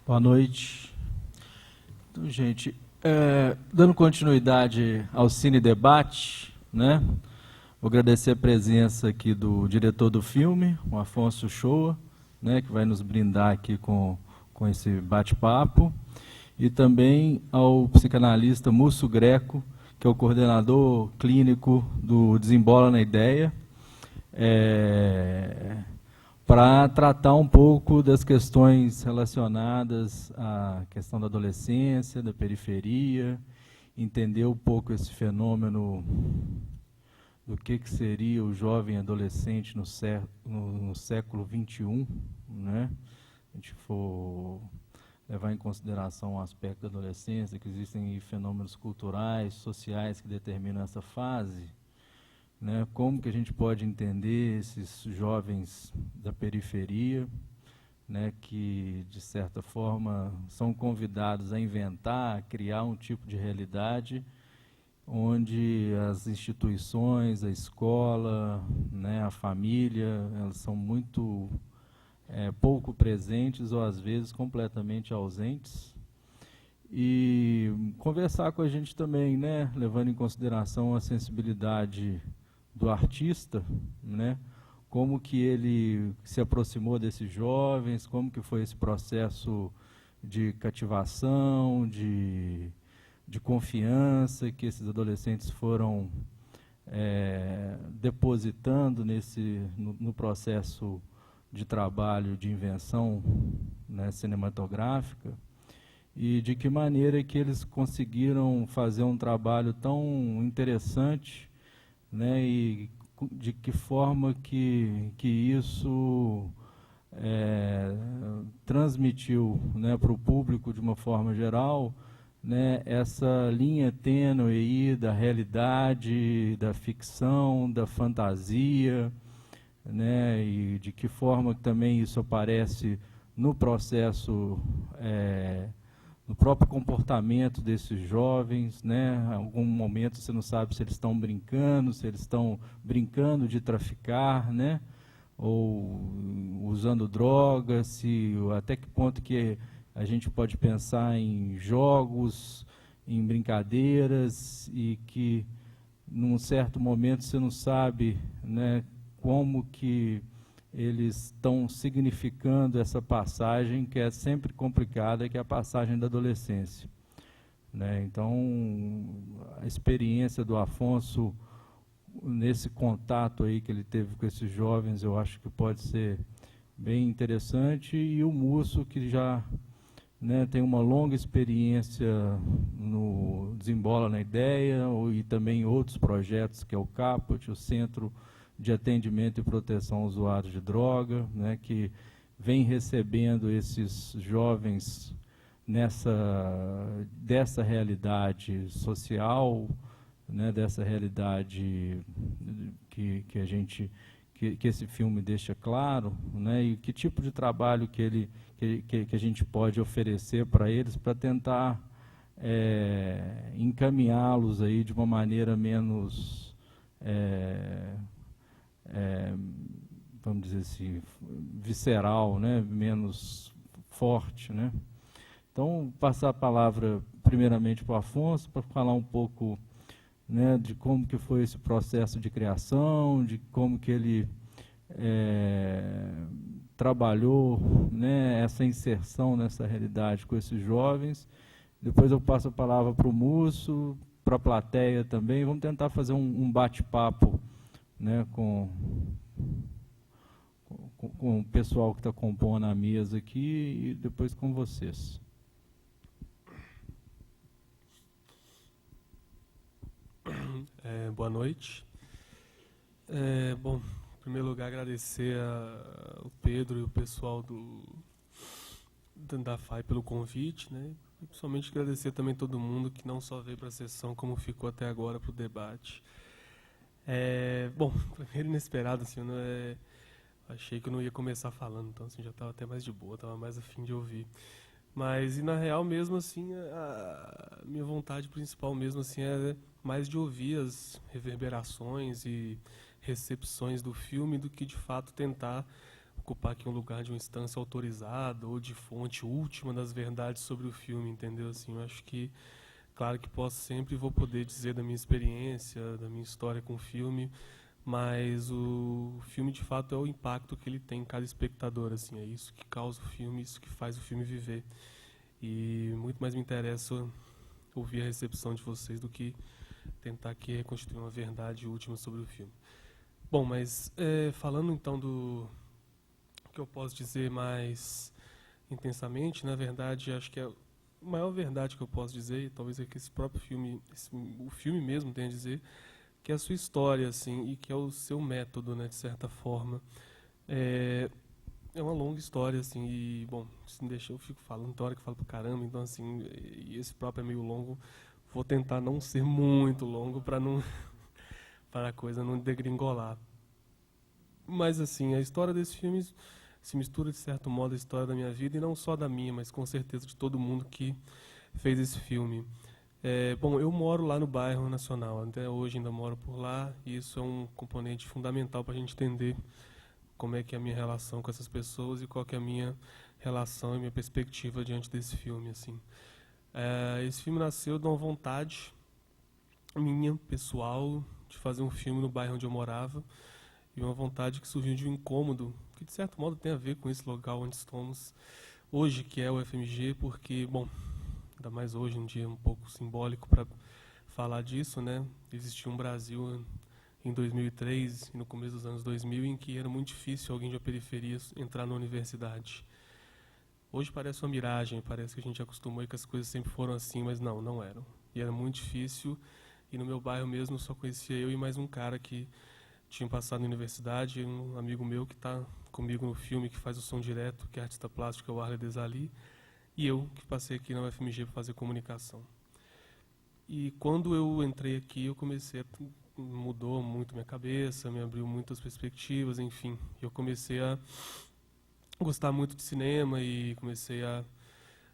Boa noite. Então, gente, dando continuidade ao Cine Debate, né? Vou agradecer a presença aqui do diretor do filme, o Afonso Shoa, né, que vai nos brindar aqui com esse bate-papo, e também ao psicanalista Múcio Greco, que é o coordenador clínico do Desembola na Ideia, para tratar um pouco das questões relacionadas à questão da adolescência, da periferia, entender um pouco esse fenômeno do que seria o jovem adolescente no século XXI, né? Se a gente for levar em consideração o aspecto da adolescência, que existem fenômenos culturais, sociais que determinam essa fase, né? Como que a gente pode entender esses jovens da periferia, né, que, de certa forma, são convidados a inventar, a criar um tipo de realidade onde as instituições, a escola, né, a família, elas são muito pouco presentes ou, às vezes, completamente ausentes. E conversar com a gente também, né, levando em consideração a sensibilidade do artista, né, como que ele se aproximou desses jovens, como que foi esse processo de cativação, de confiança que esses adolescentes foram depositando no processo de trabalho, de invenção, né, cinematográfica, e de que maneira que eles conseguiram fazer um trabalho tão interessante, né, e de que forma que isso transmitiu, né, para o público de uma forma geral, né, essa linha tênue aí da realidade, da ficção, da fantasia, né, e de que forma também isso aparece no processo, no próprio comportamento desses jovens, né? Em algum momento você não sabe se eles estão brincando, de traficar, né? Ou usando drogas, até que ponto que a gente pode pensar em jogos, em brincadeiras, e que num certo momento você não sabe, né, como que eles estão significando essa passagem que é sempre complicada, que é a passagem da adolescência, né? Então, a experiência do Afonso nesse contato aí que ele teve com esses jovens, eu acho que pode ser bem interessante, e o Múcio, que já, né, tem uma longa experiência no Desembola na Ideia, e também outros projetos, que é o CAPUT, o Centro de Atendimento e Proteção a Usuários de Droga, né, que vem recebendo esses jovens dessa realidade social, né, dessa realidade que esse filme deixa claro, né, e que tipo de trabalho que a gente pode oferecer para eles, para tentar encaminhá-los aí de uma maneira menos, vamos dizer assim, visceral, né, menos forte, né. Então, passar a palavra primeiramente para o Afonso, para falar um pouco, né, de como que foi esse processo de criação, de como que ele trabalhou, né, essa inserção nessa realidade com esses jovens. Depois eu passo a palavra para o Múcio, para a plateia também. Vamos tentar fazer um bate-papo, né, com o pessoal que está compondo a mesa aqui, e depois com vocês. Boa noite. Bom, em primeiro lugar, agradecer ao Pedro e o pessoal da FAI pelo convite, né? E principalmente agradecer também todo mundo que não só veio para a sessão, como ficou até agora para o debate. Bom, primeiro inesperado, assim, achei que eu não ia começar falando, então assim, já estava até mais de boa, estava mais a fim de ouvir. Mas, e na real mesmo, assim, a minha vontade principal mesmo, assim, é mais de ouvir as reverberações e recepções do filme do que, de fato, tentar ocupar aqui um lugar de uma instância autorizada ou de fonte última das verdades sobre o filme, entendeu? Assim, eu acho que, claro que posso sempre vou poder dizer da minha experiência, da minha história com o filme, mas o filme de fato é o impacto que ele tem em cada espectador, assim, é isso que causa o filme, isso que faz o filme viver. E muito mais me interessa ouvir a recepção de vocês do que tentar aqui reconstruir uma verdade última sobre o filme. Bom, mas falando então do que eu posso dizer mais intensamente, na verdade, acho que a maior verdade que eu posso dizer, e talvez é que esse próprio filme, o filme mesmo tem a dizer, que é a sua história, assim, e que é o seu método, né, de certa forma. É uma longa história, assim, e, bom, se me deixar, eu fico falando, tem hora que eu falo pra caramba, então, assim, e esse próprio é meio longo, vou tentar não ser muito longo para não para a coisa não degringolar. Mas, assim, a história desse filme se mistura, de certo modo, a história da minha vida, e não só da minha, mas com certeza de todo mundo que fez esse filme. Bom, eu moro lá no bairro Nacional, até hoje ainda moro por lá, e isso é um componente fundamental para a gente entender como é que é a minha relação com essas pessoas e qual que é a minha relação e minha perspectiva diante desse filme, assim. Esse filme nasceu de uma vontade minha, pessoal, de fazer um filme no bairro onde eu morava, e uma vontade que surgiu de um incômodo, que de certo modo tem a ver com esse local onde estamos hoje, que é o FMG, porque, bom, ainda mais hoje, um dia um pouco simbólico para falar disso, né? Existia um Brasil em 2003 e no começo dos anos 2000 em que era muito difícil alguém de uma periferia entrar na universidade. Hoje parece uma miragem, parece que a gente acostumou e que as coisas sempre foram assim, mas não, não eram. E era muito difícil, e no meu bairro mesmo só conhecia eu e mais um cara que tinha passado na universidade, um amigo meu que está comigo no filme, que faz o som direto, que é artista plástico, é o Arley Desali, e eu que passei aqui na UFMG para fazer comunicação. E quando eu entrei aqui, eu comecei mudou muito minha cabeça, me abriu muitas perspectivas, enfim. Eu comecei a gostar muito de cinema e comecei a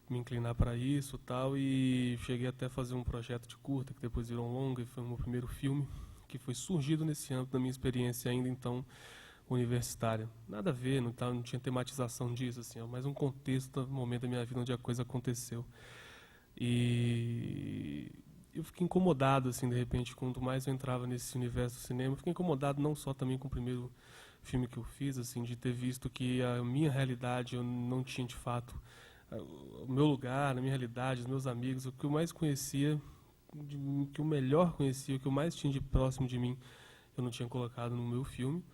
me inclinar para isso, tal, e cheguei até a fazer um projeto de curta que depois virou um longa e foi o meu primeiro filme, que foi surgido nesse âmbito da minha experiência ainda então universitária. Nada a ver, não tinha tematização disso, assim, é mais um contexto do momento da minha vida onde a coisa aconteceu. E eu fiquei incomodado, assim, de repente, quanto mais eu entrava nesse universo do cinema, eu fiquei incomodado não só também com o primeiro filme que eu fiz, assim, de ter visto que a minha realidade eu não tinha de fato o meu lugar, na minha realidade, os meus amigos, o que eu mais conhecia, o que eu melhor conhecia, o que eu mais tinha de próximo de mim, eu não tinha colocado no meu filme.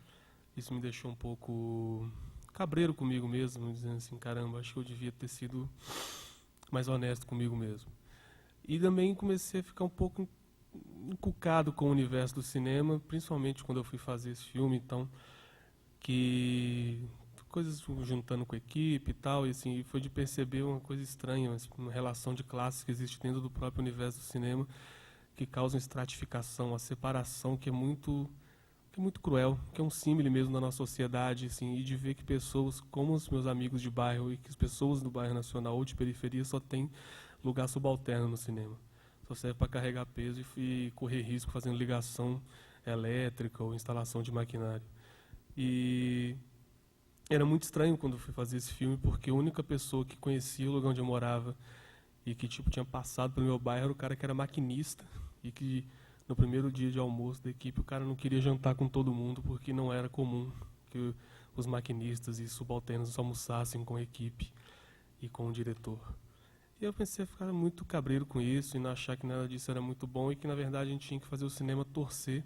Isso me deixou um pouco cabreiro comigo mesmo, dizendo assim, caramba, acho que eu devia ter sido mais honesto comigo mesmo. E também comecei a ficar um pouco encucado com o universo do cinema, principalmente quando eu fui fazer esse filme, então, que coisas juntando com a equipe e tal, e assim, foi de perceber uma coisa estranha, uma relação de classes que existe dentro do próprio universo do cinema, que causa uma estratificação, uma separação que é muito cruel, que é um símile mesmo da nossa sociedade, assim, e de ver que pessoas como os meus amigos de bairro e que as pessoas do bairro nacional ou de periferia só têm lugar subalterno no cinema. Só serve para carregar peso e correr risco fazendo ligação elétrica ou instalação de maquinário. E era muito estranho quando eu fui fazer esse filme, porque a única pessoa que conhecia o lugar onde eu morava e que tipo tinha passado pelo meu bairro era o cara que era maquinista e que no primeiro dia de almoço da equipe o cara não queria jantar com todo mundo porque não era comum que os maquinistas e subalternos almoçassem com a equipe e com o diretor. E eu pensei a ficar muito cabreiro com isso e não achar que nada disso era muito bom e que na verdade a gente tinha que fazer o cinema torcer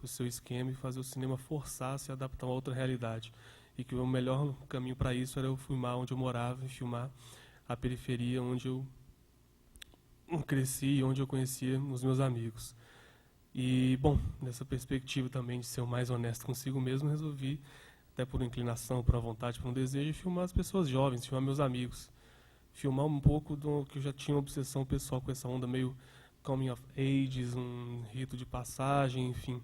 o seu esquema e fazer o cinema forçar a se adaptar a outra realidade. E que o melhor caminho para isso era eu filmar onde eu morava e filmar a periferia onde eu cresci e onde eu conhecia os meus amigos. E, bom, nessa perspectiva também de ser o mais honesto consigo mesmo, resolvi, até por inclinação, por uma vontade, por um desejo, filmar as pessoas jovens, filmar meus amigos. Filmar um pouco do que eu já tinha uma obsessão pessoal com essa onda meio coming of ages, um rito de passagem, enfim.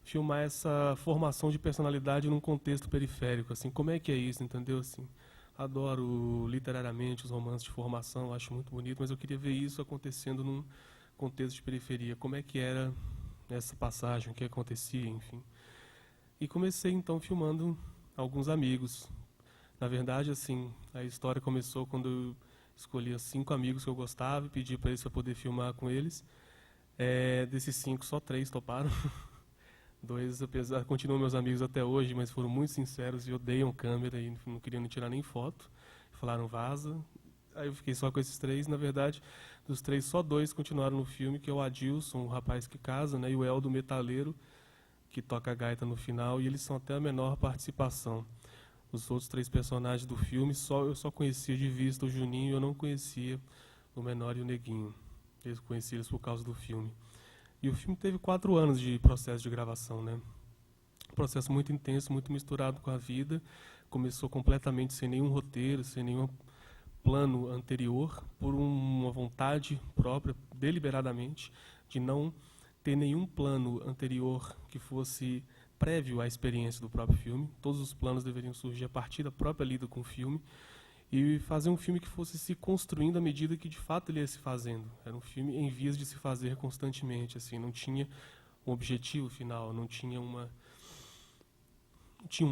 Filmar essa formação de personalidade num contexto periférico, assim, como é que é isso, entendeu? Assim, adoro literariamente os romances de formação, acho muito bonito, mas eu queria ver isso acontecendo num contexto de periferia, como é que era essa passagem, o que acontecia, enfim. E comecei então filmando alguns amigos, Na verdade, assim, a história começou quando eu escolhi os 5 amigos que eu gostava e pedi para eles para poder filmar com eles. Desses 5, só 3 toparam. 2, apesar, continuam meus amigos até hoje, mas foram muito sinceros e odeiam câmera e não queriam tirar nem foto. Falaram, vaza. Aí eu fiquei só com esses 3. Na verdade, dos 3, só 2 continuaram no filme, que é o Adilson, o rapaz que casa, né, e o Eldo, o metaleiro, que toca gaita no final, e eles são até a menor participação. Os outros 3 personagens do filme, eu só conhecia de vista o Juninho, e eu não conhecia o Menor e o Neguinho. Eu conheci eles por causa do filme. E o filme teve 4 anos de processo de gravação, né? Um processo muito intenso, muito misturado com a vida. Começou completamente sem nenhum roteiro, sem nenhum plano anterior, por uma vontade própria, deliberadamente, de não ter nenhum plano anterior que fosse prévio à experiência do próprio filme. Todos os planos deveriam surgir a partir da própria lida com o filme e fazer um filme que fosse se construindo à medida que de fato ele ia se fazendo. Era um filme em vias de se fazer constantemente, assim, não tinha um objetivo final, não tinha um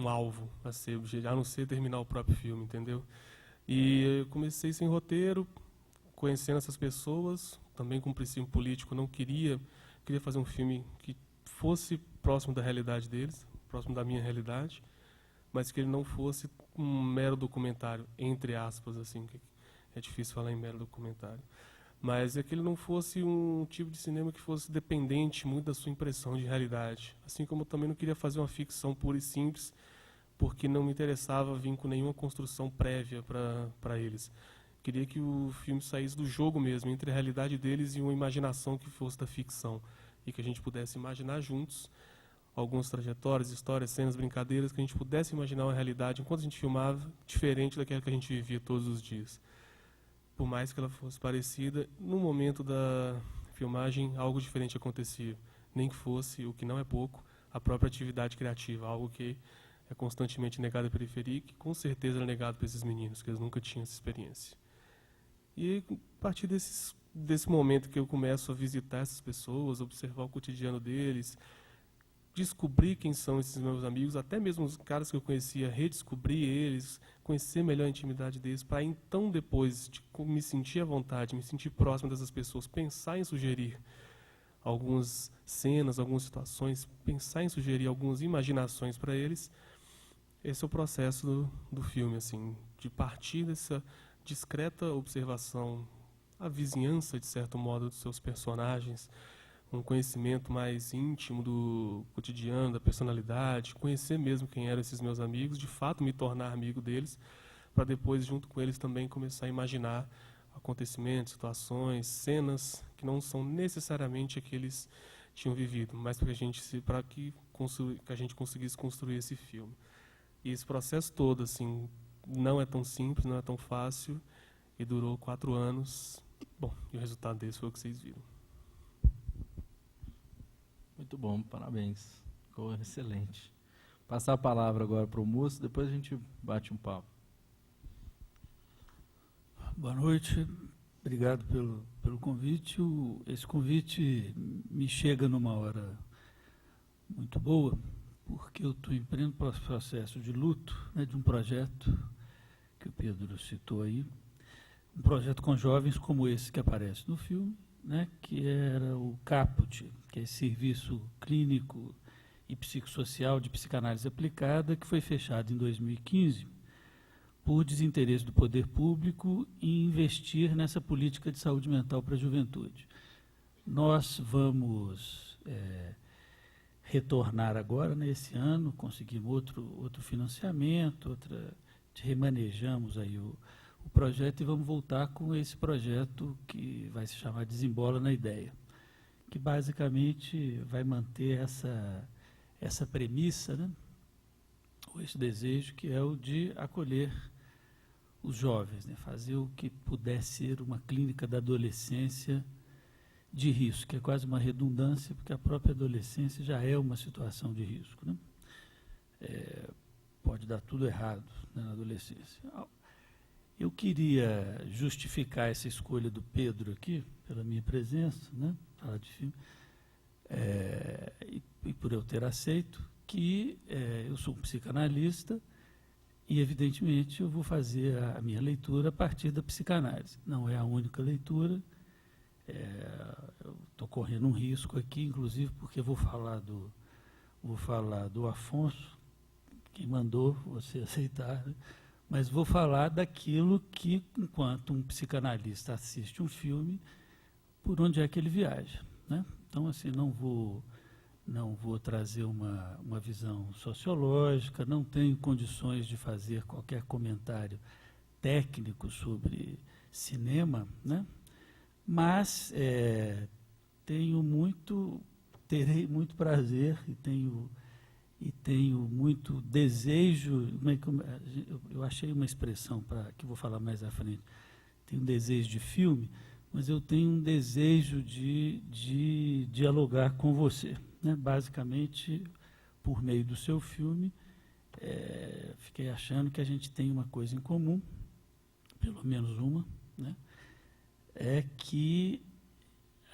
alvo a ser, a não ser terminar o próprio filme, entendeu? E eu comecei sem roteiro, conhecendo essas pessoas, também com um princípio político, não queria fazer um filme que fosse próximo da realidade deles, próximo da minha realidade, mas que ele não fosse um mero documentário, entre aspas, assim, que é difícil falar em mero documentário, mas é que ele não fosse um tipo de cinema que fosse dependente muito da sua impressão de realidade, assim como eu também não queria fazer uma ficção pura e simples, porque não me interessava vir com nenhuma construção prévia para eles. Queria que o filme saísse do jogo mesmo, entre a realidade deles e uma imaginação que fosse da ficção, e que a gente pudesse imaginar juntos algumas trajetórias, histórias, cenas, brincadeiras, que a gente pudesse imaginar uma realidade, enquanto a gente filmava, diferente daquela que a gente vivia todos os dias. Por mais que ela fosse parecida, no momento da filmagem, algo diferente acontecia. Nem que fosse, o que não é pouco, a própria atividade criativa, algo que é constantemente negado à periferia e que com certeza era negado para esses meninos, que eles nunca tinham essa experiência. E a partir desse momento que eu começo a visitar essas pessoas, observar o cotidiano deles, descobrir quem são esses meus amigos, até mesmo os caras que eu conhecia, redescobrir eles, conhecer melhor a intimidade deles, para então depois de me sentir à vontade, me sentir próximo dessas pessoas, pensar em sugerir algumas cenas, algumas situações, pensar em sugerir algumas imaginações para eles. Esse é o processo do filme, assim, de partir dessa discreta observação, a vizinhança, de certo modo, dos seus personagens, um conhecimento mais íntimo do cotidiano, da personalidade, conhecer mesmo quem eram esses meus amigos, de fato me tornar amigo deles, para depois, junto com eles, também começar a imaginar acontecimentos, situações, cenas que não são necessariamente aqueles que tinham vivido, mas para que a gente conseguisse construir esse filme. E esse processo todo, assim, não é tão simples, não é tão fácil, e durou 4 anos. Bom, e o resultado desse foi o que vocês viram. Muito bom, parabéns. Ficou excelente. Passar a palavra agora para o Musso, depois a gente bate um papo. Boa noite, obrigado pelo convite. Esse convite me chega numa hora muito boa, porque eu estou em pleno processo de luto, né, de um projeto que o Pedro citou aí, um projeto com jovens como esse que aparece no filme, né, que era o CAPUT, que é Serviço Clínico e Psicossocial de Psicanálise Aplicada, que foi fechado em 2015 por desinteresse do poder público em investir nessa política de saúde mental para a juventude. Nós vamos retornar agora, nesse ano, conseguimos outro financiamento, remanejamos aí o projeto e vamos voltar com esse projeto que vai se chamar Desembola na Ideia, que basicamente vai manter essa premissa, né, ou esse desejo, que é o de acolher os jovens, né, fazer o que puder ser uma clínica da adolescência de risco, que é quase uma redundância, porque a própria adolescência já é uma situação de risco, né? Pode dar tudo errado, né, na adolescência. Eu queria justificar essa escolha do Pedro aqui, pela minha presença, né, falar de filme, e por eu ter aceito, que eu sou um psicanalista E, evidentemente, eu vou fazer a minha leitura a partir da psicanálise. Não é a única leitura. Eu estou correndo um risco aqui, inclusive, porque vou falar do Afonso, que mandou você aceitar, né? Mas vou falar daquilo que, enquanto um psicanalista assiste um filme, por onde é que ele viaja, né? Então, assim, não vou trazer uma visão sociológica, não tenho condições de fazer qualquer comentário técnico sobre cinema, né? Mas terei muito prazer e tenho muito desejo. Eu achei uma expressão que vou falar mais à frente. Tenho um desejo de filme, mas eu tenho um desejo de dialogar com você, né? Basicamente, por meio do seu filme, fiquei achando que a gente tem uma coisa em comum, pelo menos uma, né? É que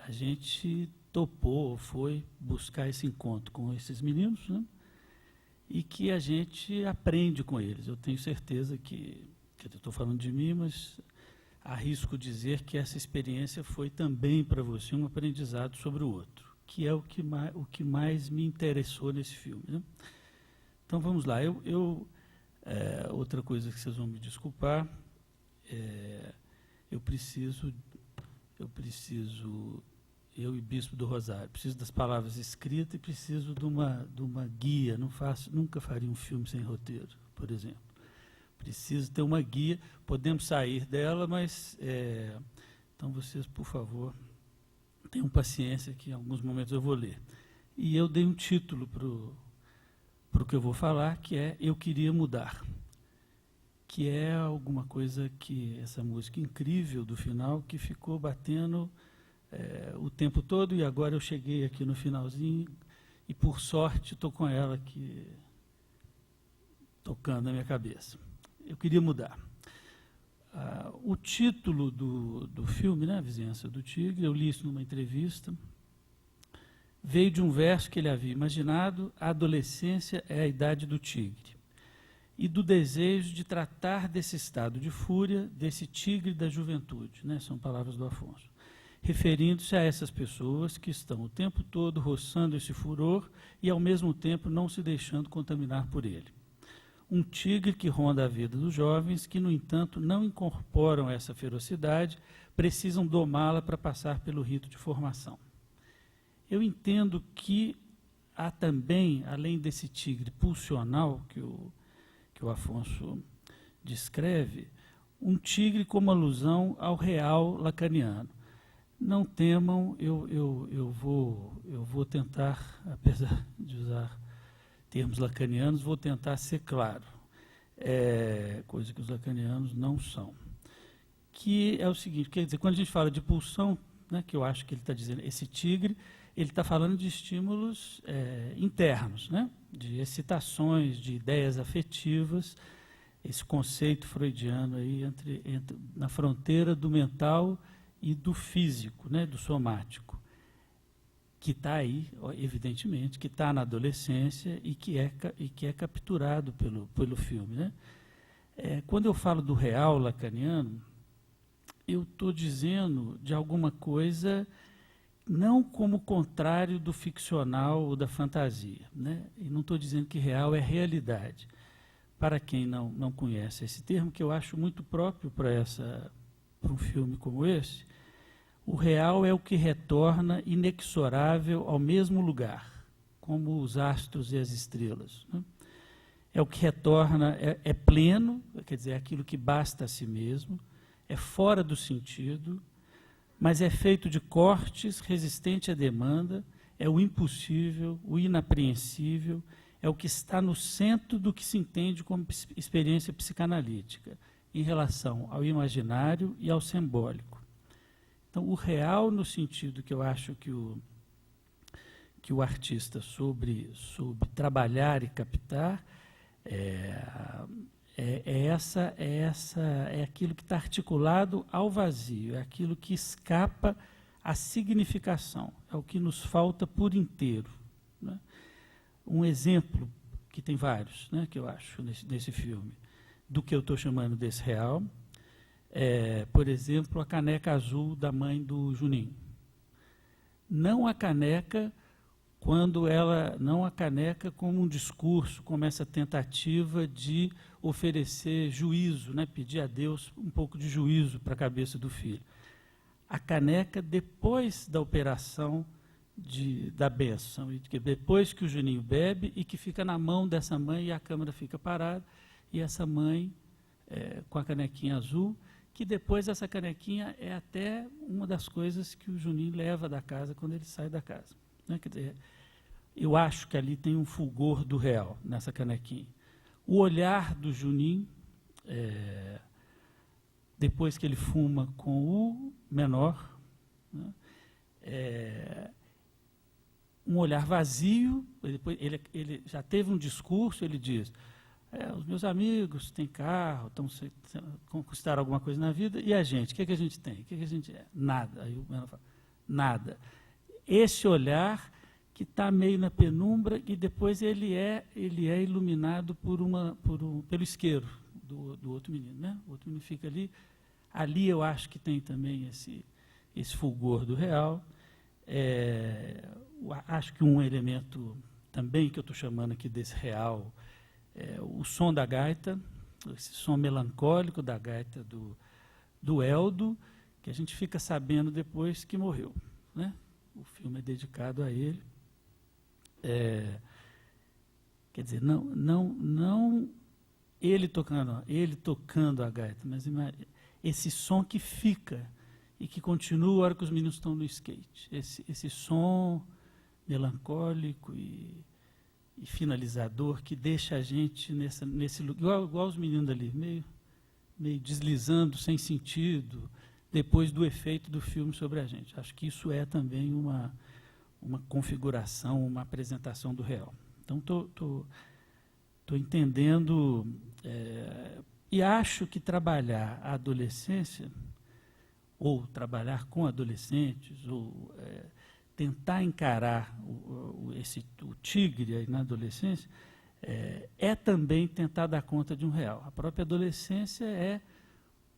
a gente topou, foi buscar esse encontro com esses meninos, né? E que a gente aprende com eles. Eu tenho certeza que eu estou falando de mim, mas arrisco dizer que essa experiência foi também para você um aprendizado sobre o outro, que é o que mais me interessou nesse filme, né? Então, vamos lá. Outra coisa que vocês vão me desculpar, eu e Bispo do Rosário, preciso das palavras escritas e preciso de uma guia. Nunca faria um filme sem roteiro, por exemplo. Preciso ter uma guia. Podemos sair dela, mas então vocês, por favor, tenham paciência que em alguns momentos eu vou ler. E eu dei um título para o que eu vou falar, que é Eu Queria Mudar, que é alguma coisa que essa música incrível do final que ficou batendo o tempo todo, e agora eu cheguei aqui no finalzinho e, por sorte, estou com ela aqui tocando na minha cabeça. Eu queria mudar. O título do filme, né, A Vizinhança do Tigre, eu li isso numa entrevista, veio de um verso que ele havia imaginado: a adolescência é a idade do tigre, e do desejo de tratar desse estado de fúria, desse tigre da juventude, né, são palavras do Afonso, referindo-se a essas pessoas que estão o tempo todo roçando esse furor e, ao mesmo tempo, não se deixando contaminar por ele. Um tigre que ronda a vida dos jovens que, no entanto, não incorporam essa ferocidade, precisam domá-la para passar pelo rito de formação. Eu entendo que há também, além desse tigre pulsional que o Afonso descreve, um tigre como alusão ao real lacaniano. Não temam, eu vou tentar, apesar de usar termos lacanianos, vou tentar ser claro, coisa que os lacanianos não são. Que é o seguinte, quer dizer, quando a gente fala de pulsão, né, que eu acho que ele está dizendo, esse tigre, ele está falando de estímulos internos, né, de excitações, de ideias afetivas, esse conceito freudiano aí na fronteira do mental e do físico, né, do somático, que está aí, evidentemente, que está na adolescência e que é capturado pelo filme, né? Quando eu falo do real lacaniano, eu estou dizendo de alguma coisa não como contrário do ficcional ou da fantasia, né? E não estou dizendo que real é realidade. Para quem não conhece esse termo, que eu acho muito próprio para um filme como esse, o real é o que retorna inexorável ao mesmo lugar, como os astros e as estrelas, né? É o que retorna, é pleno, quer dizer, é aquilo que basta a si mesmo, é fora do sentido, mas é feito de cortes, resistente à demanda, é o impossível, o inapreensível, é o que está no centro do que se entende como experiência psicanalítica, em relação ao imaginário e ao simbólico. Então, o real, no sentido que eu acho que o artista soube trabalhar e captar, é aquilo que está articulado ao vazio, é aquilo que escapa à significação, é o que nos falta por inteiro, né? Um exemplo, que tem vários, né, que eu acho nesse filme, do que eu estou chamando desse real. Por exemplo, a caneca azul da mãe do Juninho. Não a caneca não a caneca como um discurso, como essa tentativa de oferecer juízo, né? Pedir a Deus um pouco de juízo para a cabeça do filho. A caneca depois da operação da bênção, depois que o Juninho bebe e que fica na mão dessa mãe e a câmera fica parada, e essa mãe com a canequinha azul, que depois essa canequinha é até uma das coisas que o Juninho leva da casa quando ele sai da casa. Né? Quer dizer, eu acho que ali tem um fulgor do real, nessa canequinha. O olhar do Juninho, depois que ele fuma com o menor, né? Um olhar vazio, depois ele já teve um discurso, ele diz, os meus amigos têm carro, conquistaram alguma coisa na vida, e a gente, o que a gente tem? O que a gente é? Nada. Aí o menor fala, nada. Esse olhar que está meio na penumbra e depois ele é iluminado pelo isqueiro do outro menino. Né? O outro menino fica ali. Ali eu acho que tem também esse fulgor do real. Acho que um elemento também que eu estou chamando aqui desse real é o som da gaita, esse som melancólico da gaita do Eldo, que a gente fica sabendo depois que morreu. Né? O filme é dedicado a ele. Quer dizer, não ele tocando a gaita, mas esse som que fica e que continua a hora que os meninos estão no skate. Esse som melancólico e finalizador que deixa a gente nesse lugar, igual os meninos ali, meio deslizando, sem sentido, depois do efeito do filme sobre a gente. Acho que isso é também uma configuração, uma apresentação do real. Então, estou entendendo, e acho que trabalhar a adolescência, ou trabalhar com adolescentes, ou tentar encarar o tigre aí na adolescência, é também tentar dar conta de um real. A própria adolescência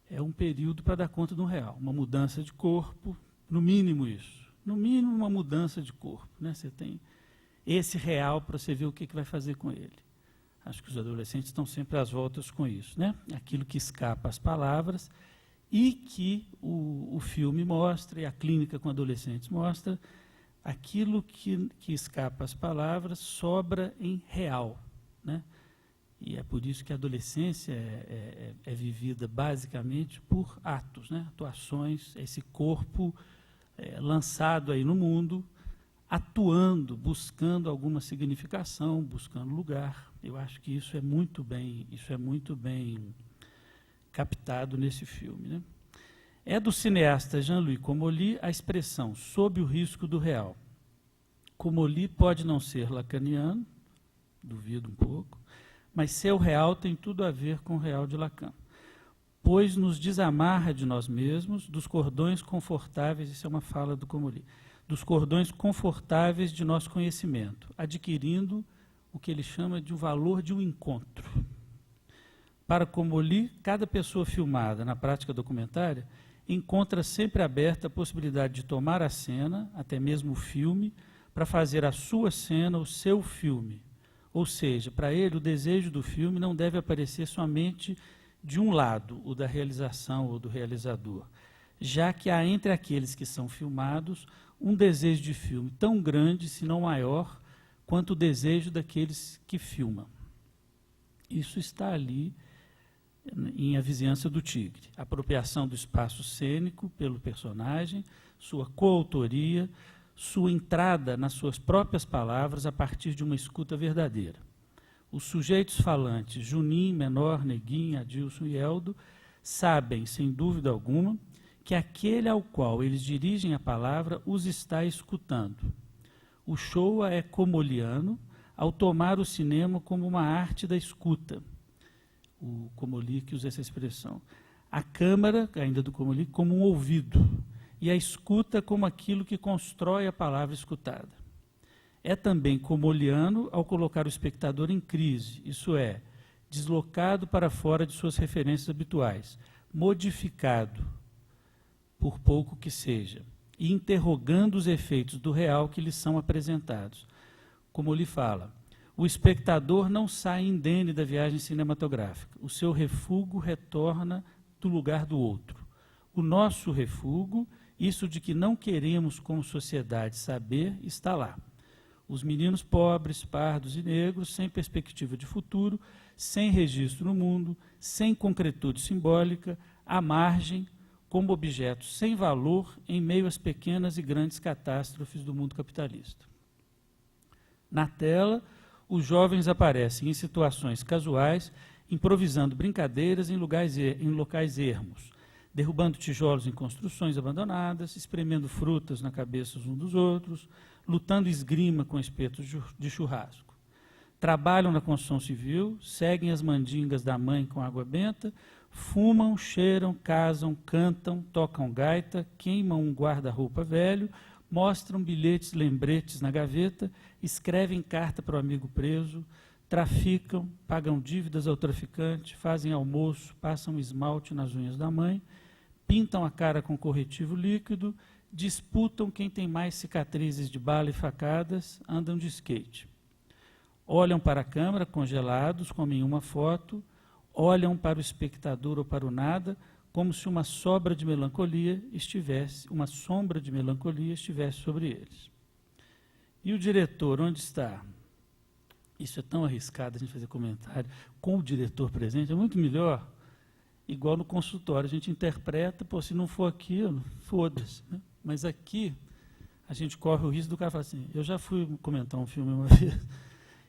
é um período para dar conta de um real, uma mudança de corpo, no mínimo isso. No mínimo, uma mudança de corpo. Né? Você tem esse real para você ver o que vai fazer com ele. Acho que os adolescentes estão sempre às voltas com isso. Né? Aquilo que escapa às palavras e que o filme mostra, e a clínica com adolescentes mostra, aquilo que escapa às palavras sobra em real. Né? E é por isso que a adolescência é vivida basicamente por atos, né? Atuações, esse corpo lançado aí no mundo, atuando, buscando alguma significação, buscando lugar. Eu acho que isso é muito bem captado nesse filme. Né? É do cineasta Jean-Louis Comolli a expressão sob o risco do real. Comolli pode não ser lacaniano, duvido um pouco, mas seu real tem tudo a ver com o real de Lacan, pois nos desamarra de nós mesmos, dos cordões confortáveis, isso é uma fala do Comolli, dos cordões confortáveis de nosso conhecimento, adquirindo o que ele chama de um valor de um encontro. Para Comolli, cada pessoa filmada na prática documentária encontra sempre aberta a possibilidade de tomar a cena, até mesmo o filme, para fazer a sua cena, o seu filme. Ou seja, para ele, o desejo do filme não deve aparecer somente de um lado, o da realização ou do realizador, já que há entre aqueles que são filmados um desejo de filme tão grande, se não maior, quanto o desejo daqueles que filmam. Isso está ali em A Vizinhança do Tigre. Apropriação do espaço cênico pelo personagem, sua coautoria, sua entrada nas suas próprias palavras a partir de uma escuta verdadeira. Os sujeitos falantes, Juninho, Menor, Neguinho, Adilson e Eldo, sabem, sem dúvida alguma, que aquele ao qual eles dirigem a palavra os está escutando. O Showa é comoliano ao tomar o cinema como uma arte da escuta. O Comolli que usa essa expressão. A câmara, ainda do Comolli, como um ouvido, e a escuta como aquilo que constrói a palavra escutada. É também comoliano ao colocar o espectador em crise, isso é, deslocado para fora de suas referências habituais, modificado, por pouco que seja, e interrogando os efeitos do real que lhes são apresentados. Como lhe fala, o espectador não sai indene da viagem cinematográfica, o seu refúgio retorna do lugar do outro. O nosso refúgio, isso de que não queremos como sociedade saber, está lá. Os meninos pobres, pardos e negros, sem perspectiva de futuro, sem registro no mundo, sem concretude simbólica, à margem, como objetos sem valor em meio às pequenas e grandes catástrofes do mundo capitalista. Na tela, os jovens aparecem em situações casuais, improvisando brincadeiras em locais ermos, derrubando tijolos em construções abandonadas, espremendo frutas na cabeça uns dos outros, lutando esgrima com espetos de churrasco. Trabalham na construção civil, seguem as mandingas da mãe com água benta, fumam, cheiram, casam, cantam, tocam gaita, queimam um guarda-roupa velho, mostram bilhetes, lembretes na gaveta, escrevem carta para o amigo preso, traficam, pagam dívidas ao traficante, fazem almoço, passam esmalte nas unhas da mãe, pintam a cara com corretivo líquido, disputam quem tem mais cicatrizes de bala e facadas, andam de skate. Olham para a câmera, congelados, comem uma foto, olham para o espectador ou para o nada, como se uma sombra de melancolia estivesse sobre eles. E o diretor, onde está? Isso é tão arriscado a gente fazer comentário com o diretor presente, é muito melhor, igual no consultório, a gente interpreta, pô, se não for aquilo, foda-se, né? Mas aqui, a gente corre o risco do cara falar assim, eu já fui comentar um filme uma vez,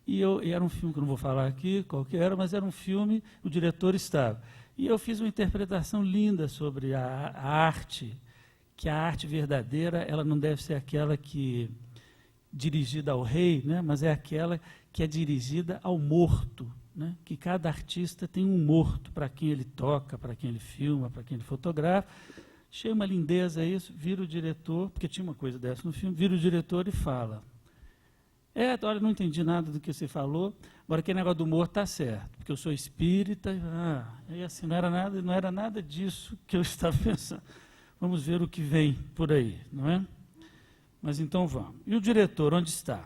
e era um filme que eu não vou falar aqui, qual que era, mas era um filme, o diretor estava. E eu fiz uma interpretação linda sobre a arte, que a arte verdadeira, ela não deve ser aquela que dirigida ao rei, né, mas é aquela que é dirigida ao morto, né, que cada artista tem um morto para quem ele toca, para quem ele filma, para quem ele fotografa. Achei uma lindeza isso, vira o diretor, porque tinha uma coisa dessa no filme, vira o diretor e fala, olha, não entendi nada do que você falou, agora aquele negócio do humor está certo, porque eu sou espírita, e assim, não era nada disso que eu estava pensando. Vamos ver o que vem por aí, não é? Mas então vamos. E o diretor, onde está?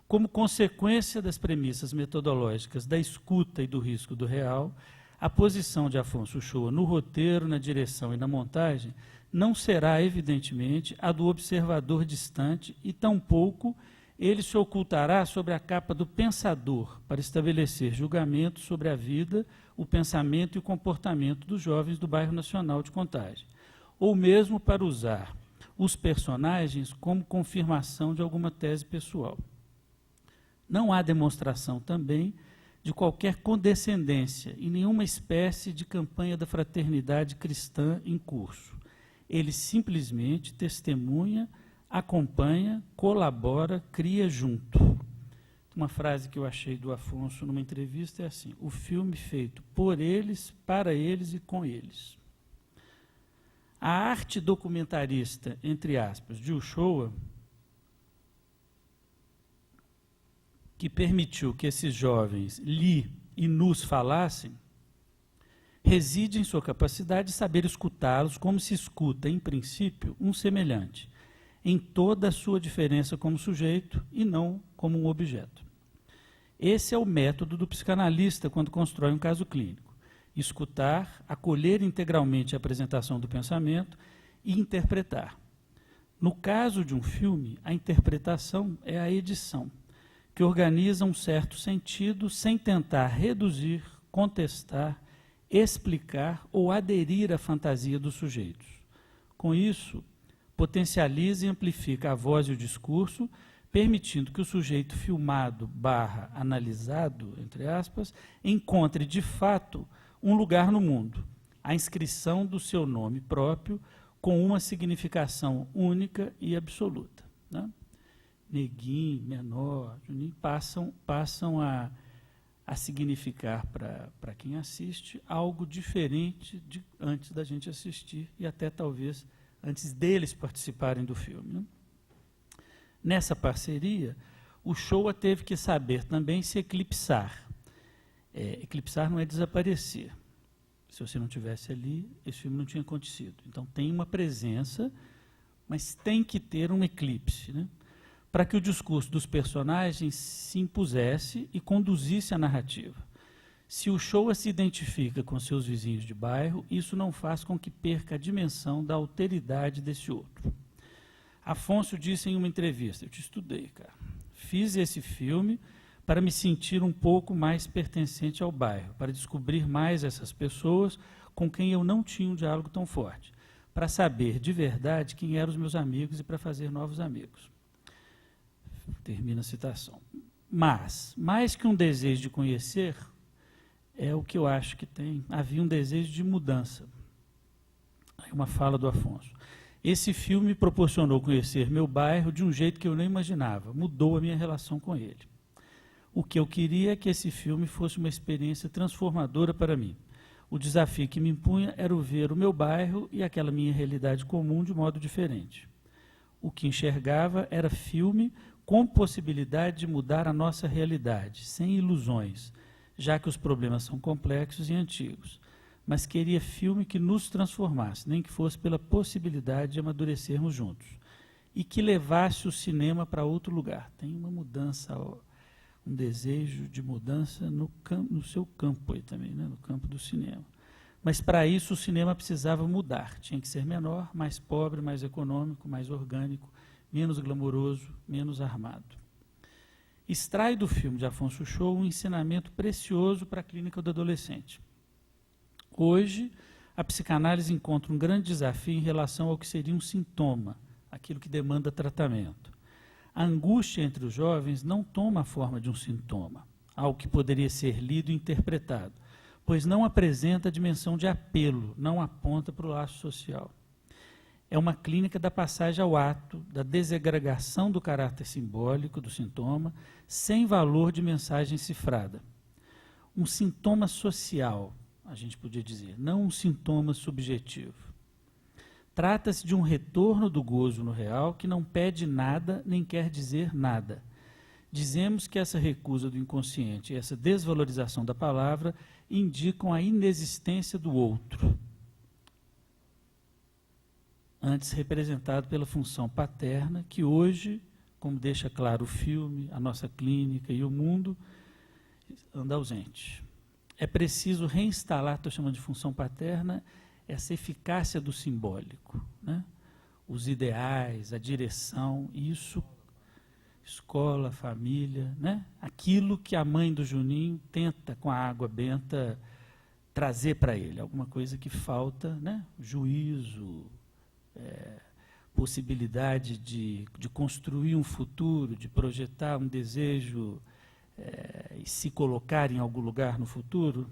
Como consequência das premissas metodológicas da escuta e do risco do real, a posição de Afonso Uchoa no roteiro, na direção e na montagem não será, evidentemente, a do observador distante e tampouco ele se ocultará sobre a capa do pensador para estabelecer julgamentos sobre a vida, o pensamento e o comportamento dos jovens do bairro Nacional de Contagem, ou mesmo para usar os personagens como confirmação de alguma tese pessoal. Não há demonstração também de qualquer condescendência e nenhuma espécie de campanha da fraternidade cristã em curso. Ele simplesmente testemunha, acompanha, colabora, cria junto. Uma frase que eu achei do Afonso numa entrevista é assim, o filme feito por eles, para eles e com eles. A arte documentarista, entre aspas, de Uchoa, que permitiu que esses jovens lhe e nos falassem, reside em sua capacidade de saber escutá-los como se escuta, em princípio, um semelhante, em toda a sua diferença como sujeito e não como um objeto. Esse é o método do psicanalista quando constrói um caso clínico. Escutar, acolher integralmente a apresentação do pensamento e interpretar. No caso de um filme, a interpretação é a edição, que organiza um certo sentido sem tentar reduzir, contestar, explicar ou aderir à fantasia dos sujeitos. Com isso, potencializa e amplifica a voz e o discurso, permitindo que o sujeito filmado / analisado, entre aspas, encontre de fato um lugar no mundo, a inscrição do seu nome próprio com uma significação única e absoluta. Né? Neguinho, Menor, Juninho passam a significar para quem assiste algo diferente de antes da gente assistir e até talvez antes deles participarem do filme. Né? Nessa parceria, o Uchoa teve que saber também se eclipsar. Eclipsar não é desaparecer. Se você não tivesse ali, esse filme não tinha acontecido. Então tem uma presença, mas tem que ter um eclipse, né? Para que o discurso dos personagens se impusesse e conduzisse a narrativa. Se o Showa se identifica com seus vizinhos de bairro, isso não faz com que perca a dimensão da alteridade desse outro. Afonso disse em uma entrevista, eu te estudei, cara, fiz esse filme para me sentir um pouco mais pertencente ao bairro, para descobrir mais essas pessoas com quem eu não tinha um diálogo tão forte, para saber de verdade quem eram os meus amigos e para fazer novos amigos. Termina a citação. Mas, mais que um desejo de conhecer, é o que eu acho que tem. Havia um desejo de mudança. Aí uma fala do Afonso. Esse filme me proporcionou conhecer meu bairro de um jeito que eu nem imaginava. Mudou a minha relação com ele. O que eu queria é que esse filme fosse uma experiência transformadora para mim. O desafio que me impunha era o ver o meu bairro e aquela minha realidade comum de modo diferente. O que enxergava era filme com possibilidade de mudar a nossa realidade, sem ilusões, já que os problemas são complexos e antigos, mas queria filme que nos transformasse, nem que fosse pela possibilidade de amadurecermos juntos, e que levasse o cinema para outro lugar. Tem uma mudança, um desejo de mudança no seu campo aí também, né? No campo do cinema. Mas para isso o cinema precisava mudar, tinha que ser menor, mais pobre, mais econômico, mais orgânico, menos glamouroso, menos armado. Extrai do filme de Afonso Showa um ensinamento precioso para a clínica do adolescente. Hoje, a psicanálise encontra um grande desafio em relação ao que seria um sintoma, aquilo que demanda tratamento. A angústia entre os jovens não toma a forma de um sintoma, algo que poderia ser lido e interpretado, pois não apresenta a dimensão de apelo, não aponta para o laço social. É uma clínica da passagem ao ato, da desagregação do caráter simbólico do sintoma, sem valor de mensagem cifrada. Um sintoma social, a gente podia dizer, não um sintoma subjetivo. Trata-se de um retorno do gozo no real que não pede nada nem quer dizer nada. Dizemos que essa recusa do inconsciente e essa desvalorização da palavra indicam a inexistência do outro, antes representado pela função paterna, que hoje, como deixa claro o filme, a nossa clínica e o mundo, anda ausente. É preciso reinstalar, estou chamando de função paterna, essa eficácia do simbólico, né? Os ideais, a direção, isso, escola, família, né? Aquilo que a mãe do Juninho tenta, com a água benta, trazer para ele, alguma coisa que falta, né? Juízo, possibilidade de construir um futuro, de projetar um desejo e se colocar em algum lugar no futuro,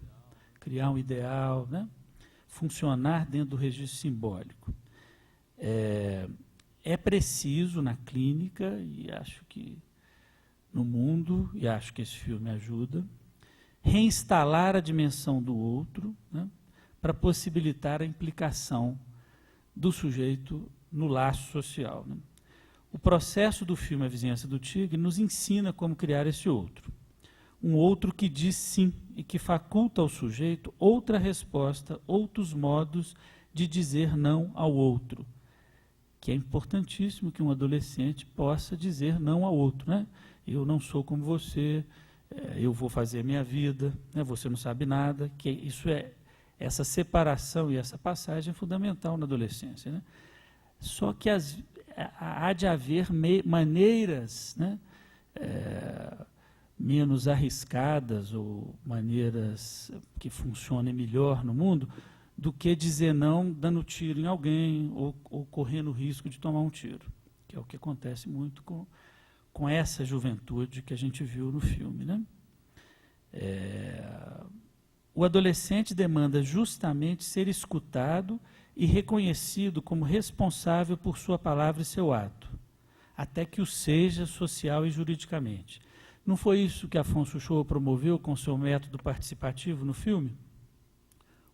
criar um ideal, né? Funcionar dentro do registro simbólico. É preciso na clínica, e acho que no mundo, e acho que esse filme ajuda, reinstalar a dimensão do outro, né? Para possibilitar a implicação do sujeito no laço social, né? O processo do filme A Vizinhança do Tigre nos ensina como criar esse outro. Um outro que diz sim e que faculta ao sujeito outra resposta, outros modos de dizer não ao outro. Que é importantíssimo que um adolescente possa dizer não ao outro, né? Eu não sou como você, eu vou fazer a minha vida, né? Você não sabe nada. Que isso essa separação e essa passagem é fundamental na adolescência, né? Só que há de haver maneiras, né, menos arriscadas ou maneiras que funcionem melhor no mundo do que dizer não dando tiro em alguém ou correndo o risco de tomar um tiro, que é o que acontece muito com essa juventude que a gente viu no filme, né? O adolescente demanda justamente ser escutado e reconhecido como responsável por sua palavra e seu ato, até que o seja social e juridicamente. Não foi isso que Afonso Showa promoveu com seu método participativo no filme?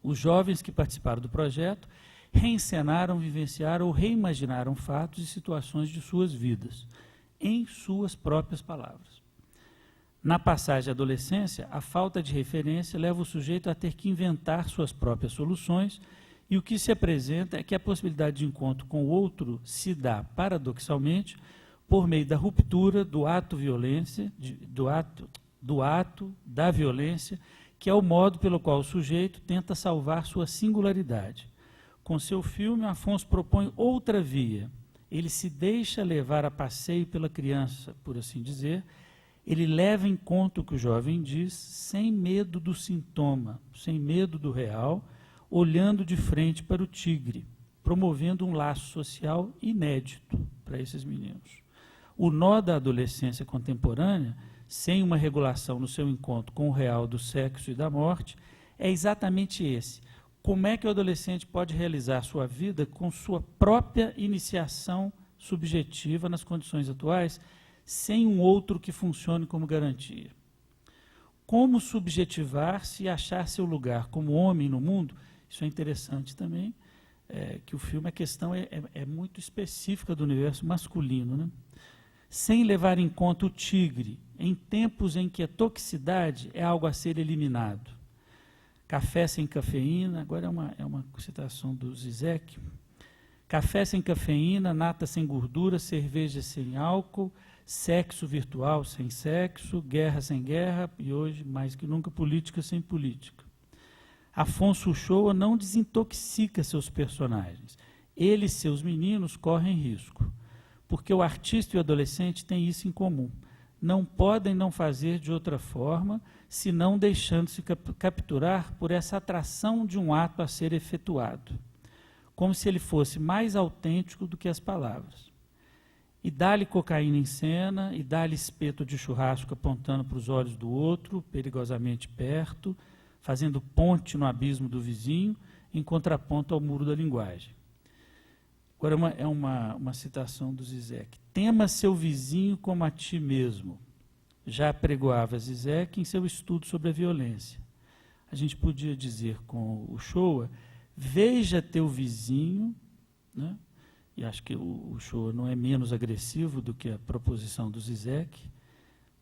Os jovens que participaram do projeto reencenaram, vivenciaram ou reimaginaram fatos e situações de suas vidas, em suas próprias palavras. Na passagem à adolescência, a falta de referência leva o sujeito a ter que inventar suas próprias soluções, e o que se apresenta é que a possibilidade de encontro com o outro se dá, paradoxalmente, por meio da ruptura do ato da violência, que é o modo pelo qual o sujeito tenta salvar sua singularidade. Com seu filme, Afonso propõe outra via. Ele se deixa levar a passeio pela criança, por assim dizer. Ele leva em conta o que o jovem diz, sem medo do sintoma, sem medo do real, olhando de frente para o tigre, promovendo um laço social inédito para esses meninos. O nó da adolescência contemporânea, sem uma regulação no seu encontro com o real do sexo e da morte, é exatamente esse. Como é que o adolescente pode realizar sua vida com sua própria iniciação subjetiva nas condições atuais, sem um outro que funcione como garantia? Como subjetivar-se e achar seu lugar como homem no mundo? Isso é interessante também, que o filme, a questão é muito específica do universo masculino, né? Sem levar em conta o tigre, em tempos em que a toxicidade é algo a ser eliminado. Café sem cafeína, agora é uma citação do Zizek. Café sem cafeína, nata sem gordura, cerveja sem álcool, sexo virtual sem sexo, guerra sem guerra e hoje, mais que nunca, política sem política. Afonso Uchoa não desintoxica seus personagens. Ele e seus meninos correm risco, porque o artista e o adolescente têm isso em comum. Não podem não fazer de outra forma, senão deixando-se capturar por essa atração de um ato a ser efetuado, como se ele fosse mais autêntico do que as palavras. E dá-lhe cocaína em cena, e dá-lhe espeto de churrasco apontando para os olhos do outro, perigosamente perto, fazendo ponte no abismo do vizinho, em contraponto ao muro da linguagem. Agora é uma citação do Zizek. Tema seu vizinho como a ti mesmo. Já apregoava Zizek em seu estudo sobre a violência. A gente podia dizer com o Uchoa, veja teu vizinho, né? E acho que o Uchoa não é menos agressivo do que a proposição do Zizek,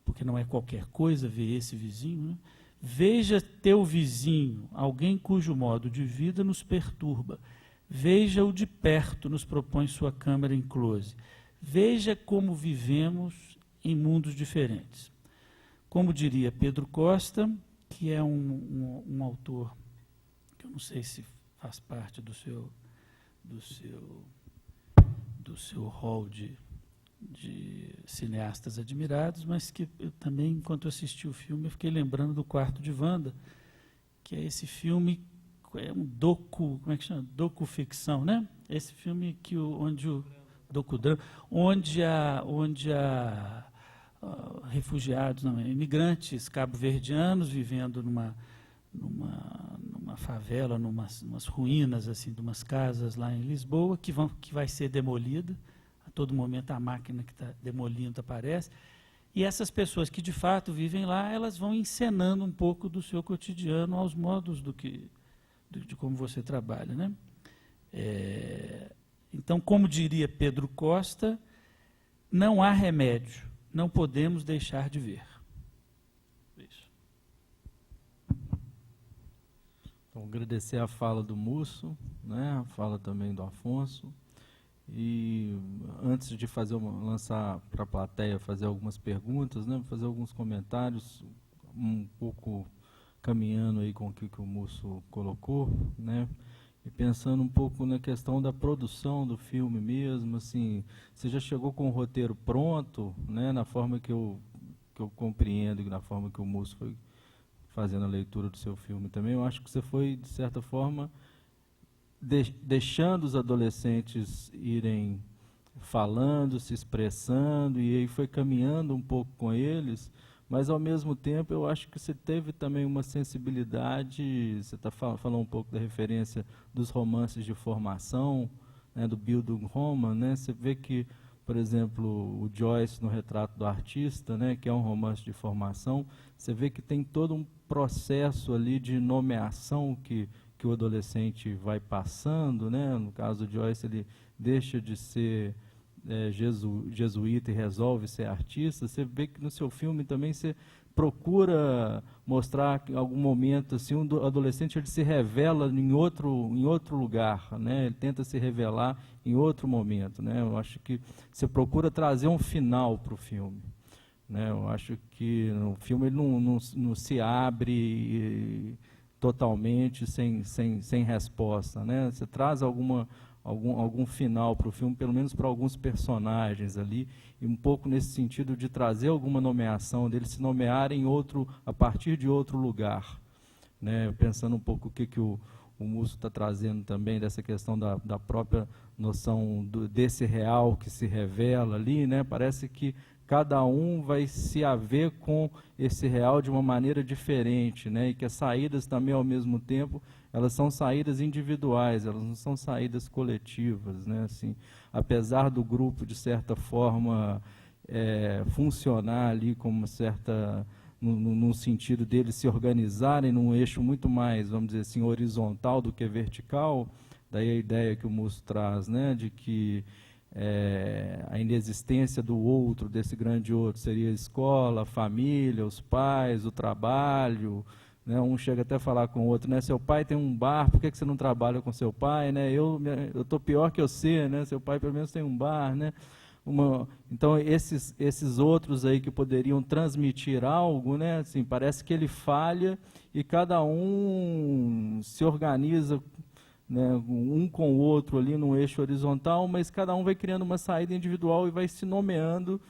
porque não é qualquer coisa ver esse vizinho, né? Veja teu vizinho, alguém cujo modo de vida nos perturba. Veja-o de perto, nos propõe sua câmara em close. Veja como vivemos em mundos diferentes. Como diria Pedro Costa, que é um autor que eu não sei se faz parte do seu hall de cineastas admirados, mas que eu também, enquanto assisti o filme, eu fiquei lembrando do Quarto de Wanda, que é esse filme, é um como é que chama? Docu-ficção, né? Esse filme onde refugiados, não, imigrantes cabo-verdianos vivendo numa favela, numas ruínas assim, de umas casas lá em Lisboa, que vai ser demolida. A todo momento a máquina que está demolindo aparece. E essas pessoas que de fato vivem lá, elas vão encenando um pouco do seu cotidiano aos modos de como você trabalha, né? Então, como diria Pedro Costa, não há remédio, não podemos deixar de ver. Isso. Então, agradecer a fala do Musso, né? A fala também do Afonso. E antes de lançar para a plateia, fazer algumas perguntas, né? Fazer alguns comentários, um pouco caminhando aí com o que o Musso colocou, né? E pensando um pouco na questão da produção do filme mesmo, assim, você já chegou com o roteiro pronto, né? Na forma que eu compreendo, na forma que o Musso foi fazendo a leitura do seu filme também, eu acho que você foi, de certa forma, deixando os adolescentes irem falando, se expressando, e aí foi caminhando um pouco com eles, mas ao mesmo tempo eu acho que você teve também uma sensibilidade, você falando um pouco da referência dos romances de formação, né, do Bildungsroman, né, você vê que, por exemplo, o Joyce no Retrato do Artista, né, que é um romance de formação, você vê que tem todo um processo ali de nomeação que o adolescente vai passando, né? No caso do Joyce, ele deixa de ser jesuíta e resolve ser artista. Você vê que no seu filme também você procura mostrar que em algum momento assim, um adolescente ele se revela em outro lugar, né? Ele tenta se revelar em outro momento, né? Eu acho que você procura trazer um final para o filme, né? Eu acho que o filme ele não se abre totalmente sem resposta, né? Você traz algum final para o filme, pelo menos para alguns personagens ali, e um pouco nesse sentido de trazer alguma nomeação, deles se nomearem a partir de outro lugar, né? Pensando um pouco o que o Múcio está trazendo também, dessa questão da própria noção desse real que se revela ali, né? Parece que cada um vai se haver com esse real de uma maneira diferente, né? E que as saídas também, ao mesmo tempo, elas são saídas individuais, elas não são saídas coletivas, né? Assim, apesar do grupo, de certa forma, funcionar ali como uma certa, no sentido deles se organizarem num eixo muito mais, vamos dizer assim, horizontal do que vertical, daí a ideia que o Múcio traz, né? De que a inexistência do outro, desse grande outro, seria a escola, a família, os pais, o trabalho, né? Um chega até a falar com o outro, né? Seu pai tem um bar, por que você não trabalha com seu pai, né? Eu estou pior que você, né? Seu pai pelo menos tem um bar, né? Então esses outros aí que poderiam transmitir algo, né? Assim, parece que ele falha e cada um se organiza, né, um com o outro ali num eixo horizontal, mas cada um vai criando uma saída individual e vai se nomeando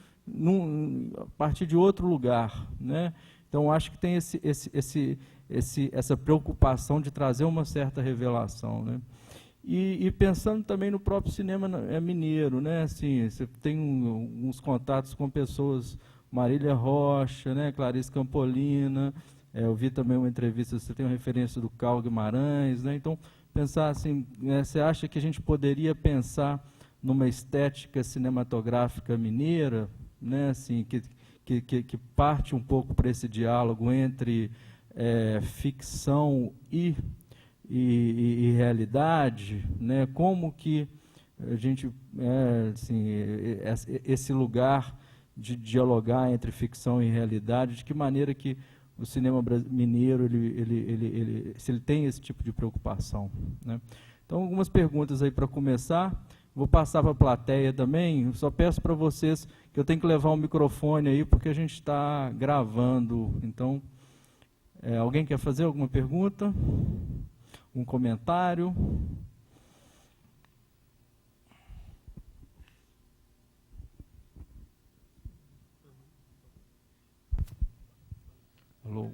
a partir de outro lugar, né? Então acho que tem essa preocupação de trazer uma certa revelação, né? E pensando também no próprio cinema mineiro, né? Assim, você tem uns contatos com pessoas, Marília Rocha, né, Clarice Campolina, eu vi também uma entrevista, você tem uma referência do Carl Guimarães, né? Então pensar assim, você acha que a gente poderia pensar numa estética cinematográfica mineira, né, assim, que parte um pouco para esse diálogo entre ficção e realidade, né? Como que a gente, assim, esse lugar de dialogar entre ficção e realidade, de que maneira que o cinema mineiro, se ele tem esse tipo de preocupação, né? Então, algumas perguntas aí para começar. Vou passar para a plateia também. Eu só peço para vocês que eu tenho que levar o microfone aí, porque a gente está gravando. Então, alguém quer fazer alguma pergunta? Um comentário? Alô?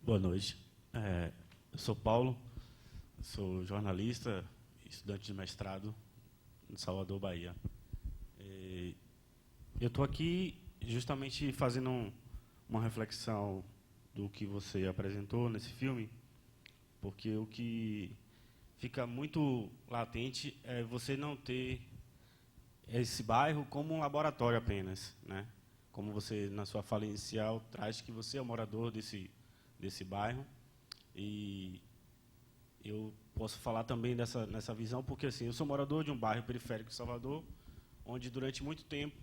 Boa noite. Eu sou Paulo, sou jornalista, estudante de mestrado em Salvador, Bahia. Eu estou aqui justamente fazendo uma reflexão do que você apresentou nesse filme, porque o que fica muito latente é você não ter esse bairro como um laboratório apenas, né? Como você, na sua fala inicial, traz que você é um morador desse bairro, e eu posso falar também nessa visão, porque assim, eu sou morador de um bairro periférico de Salvador, onde durante muito tempo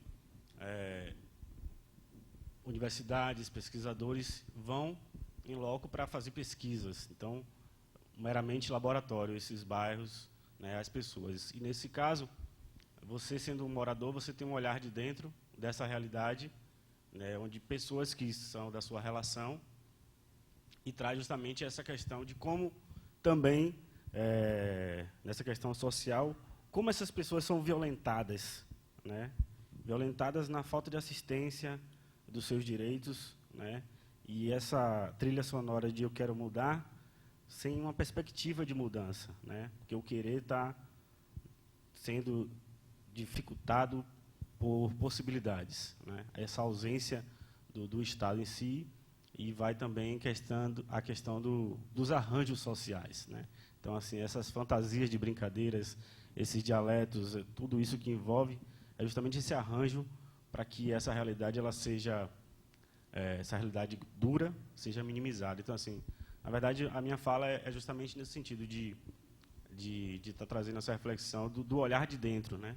universidades, pesquisadores vão em loco para fazer pesquisas. Então, meramente laboratório, esses bairros, né, as pessoas. E, nesse caso, você sendo um morador, você tem um olhar de dentro dessa realidade, né, onde pessoas que são da sua relação, e traz justamente essa questão de como também, nessa questão social, como essas pessoas são violentadas, né? Violentadas na falta de assistência dos seus direitos, né? E essa trilha sonora de Eu Quero Mudar, sem uma perspectiva de mudança, né? Porque o querer está sendo dificultado por possibilidades, né? Essa ausência do Estado em si, e vai também a questão dos arranjos sociais, né? Então, assim, essas fantasias de brincadeiras, esses dialetos, tudo isso que envolve é justamente esse arranjo para que essa realidade ela seja essa realidade dura seja minimizada. Então, assim, na verdade, a minha fala é justamente nesse sentido de estar trazendo essa reflexão do olhar de dentro, né?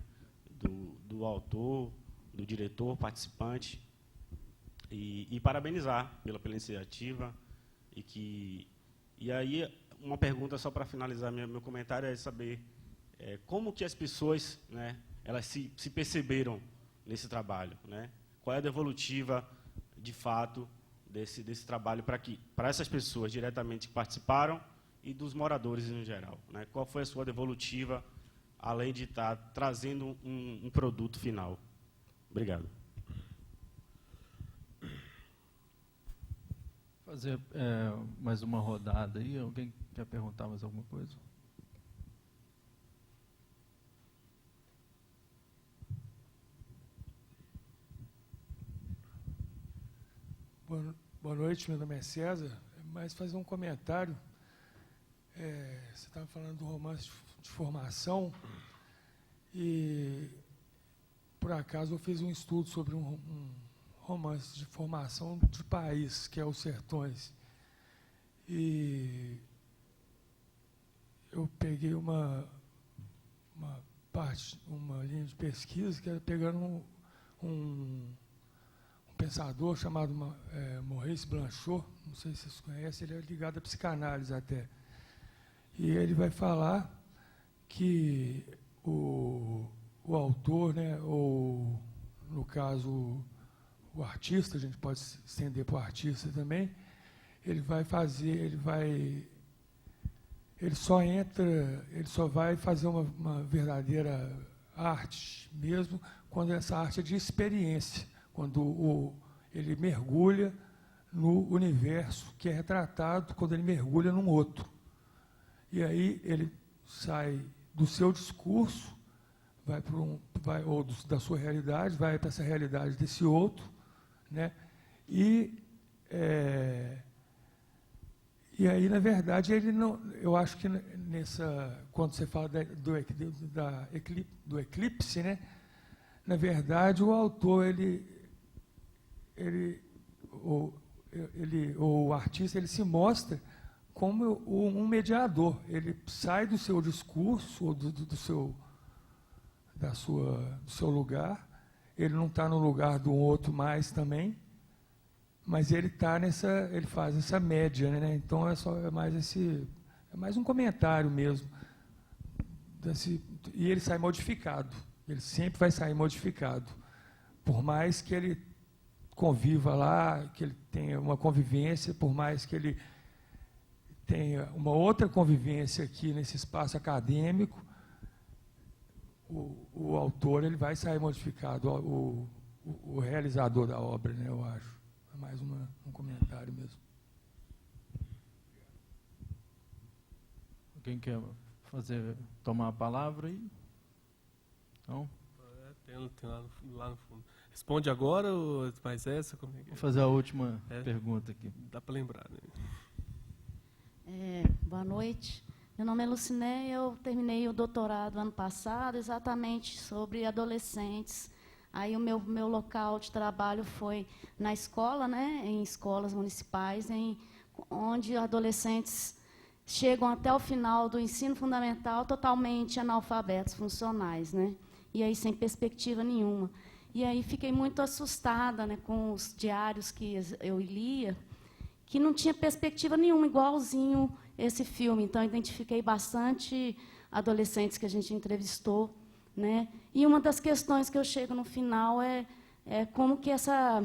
do autor, do diretor, participante, e parabenizar pela iniciativa. E aí, uma pergunta só para finalizar meu comentário é saber como que as pessoas, né, elas se perceberam nesse trabalho, né? Qual é a devolutiva, de fato, desse trabalho para essas pessoas diretamente que participaram e dos moradores em geral, né? Qual foi a sua devolutiva, além de estar trazendo um produto final? Obrigado. Fazer mais uma rodada aí. Alguém quer perguntar mais alguma coisa? Boa noite, meu nome é César. Mas fazer um comentário. Você estava falando do romance de formação e, por acaso, eu fiz um estudo sobre um romance de formação de país, que é Os Sertões. E eu peguei uma linha de pesquisa que era pegando um pensador chamado Maurice Blanchot, não sei se vocês conhecem, ele é ligado à psicanálise até. E ele vai falar que o autor, né, ou, no caso, o artista, a gente pode estender para o artista também, ele só vai fazer uma verdadeira arte mesmo quando essa arte é de experiência, quando ele mergulha no universo que é retratado, quando ele mergulha num outro. E aí ele sai do seu discurso, ou da sua realidade, vai para essa realidade desse outro, né? E aí, na verdade, ele não. Eu acho que quando você fala do eclipse, né? Na verdade, o autor o artista, ele se mostra como um mediador. Ele sai do seu discurso, ou do seu lugar, ele não está no lugar do outro mais também, mas ele ele faz essa média, né? Então é mais um comentário mesmo. E ele sai modificado, ele sempre vai sair modificado, por mais que ele conviva lá, que ele tenha uma convivência, por mais que ele tenha uma outra convivência aqui nesse espaço acadêmico, o autor ele vai sair modificado, o realizador da obra, né, eu acho. É mais um comentário mesmo. Alguém quer tomar a palavra aí? Não? Tem lá no fundo. Responde agora ou mais essa? Como é que é? Vou fazer a última pergunta aqui. Dá para lembrar, né? Boa noite. Meu nome é Lucinéia, eu terminei o doutorado ano passado, exatamente sobre adolescentes. Aí o meu local de trabalho foi na escola, né, em escolas municipais, onde adolescentes chegam até o final do ensino fundamental totalmente analfabetos funcionais, né, e aí sem perspectiva nenhuma. E aí fiquei muito assustada, né, com os diários que eu lia, que não tinha perspectiva nenhuma, igualzinho esse filme. Então, identifiquei bastante adolescentes que a gente entrevistou, né? E uma das questões que eu chego no final é como que essa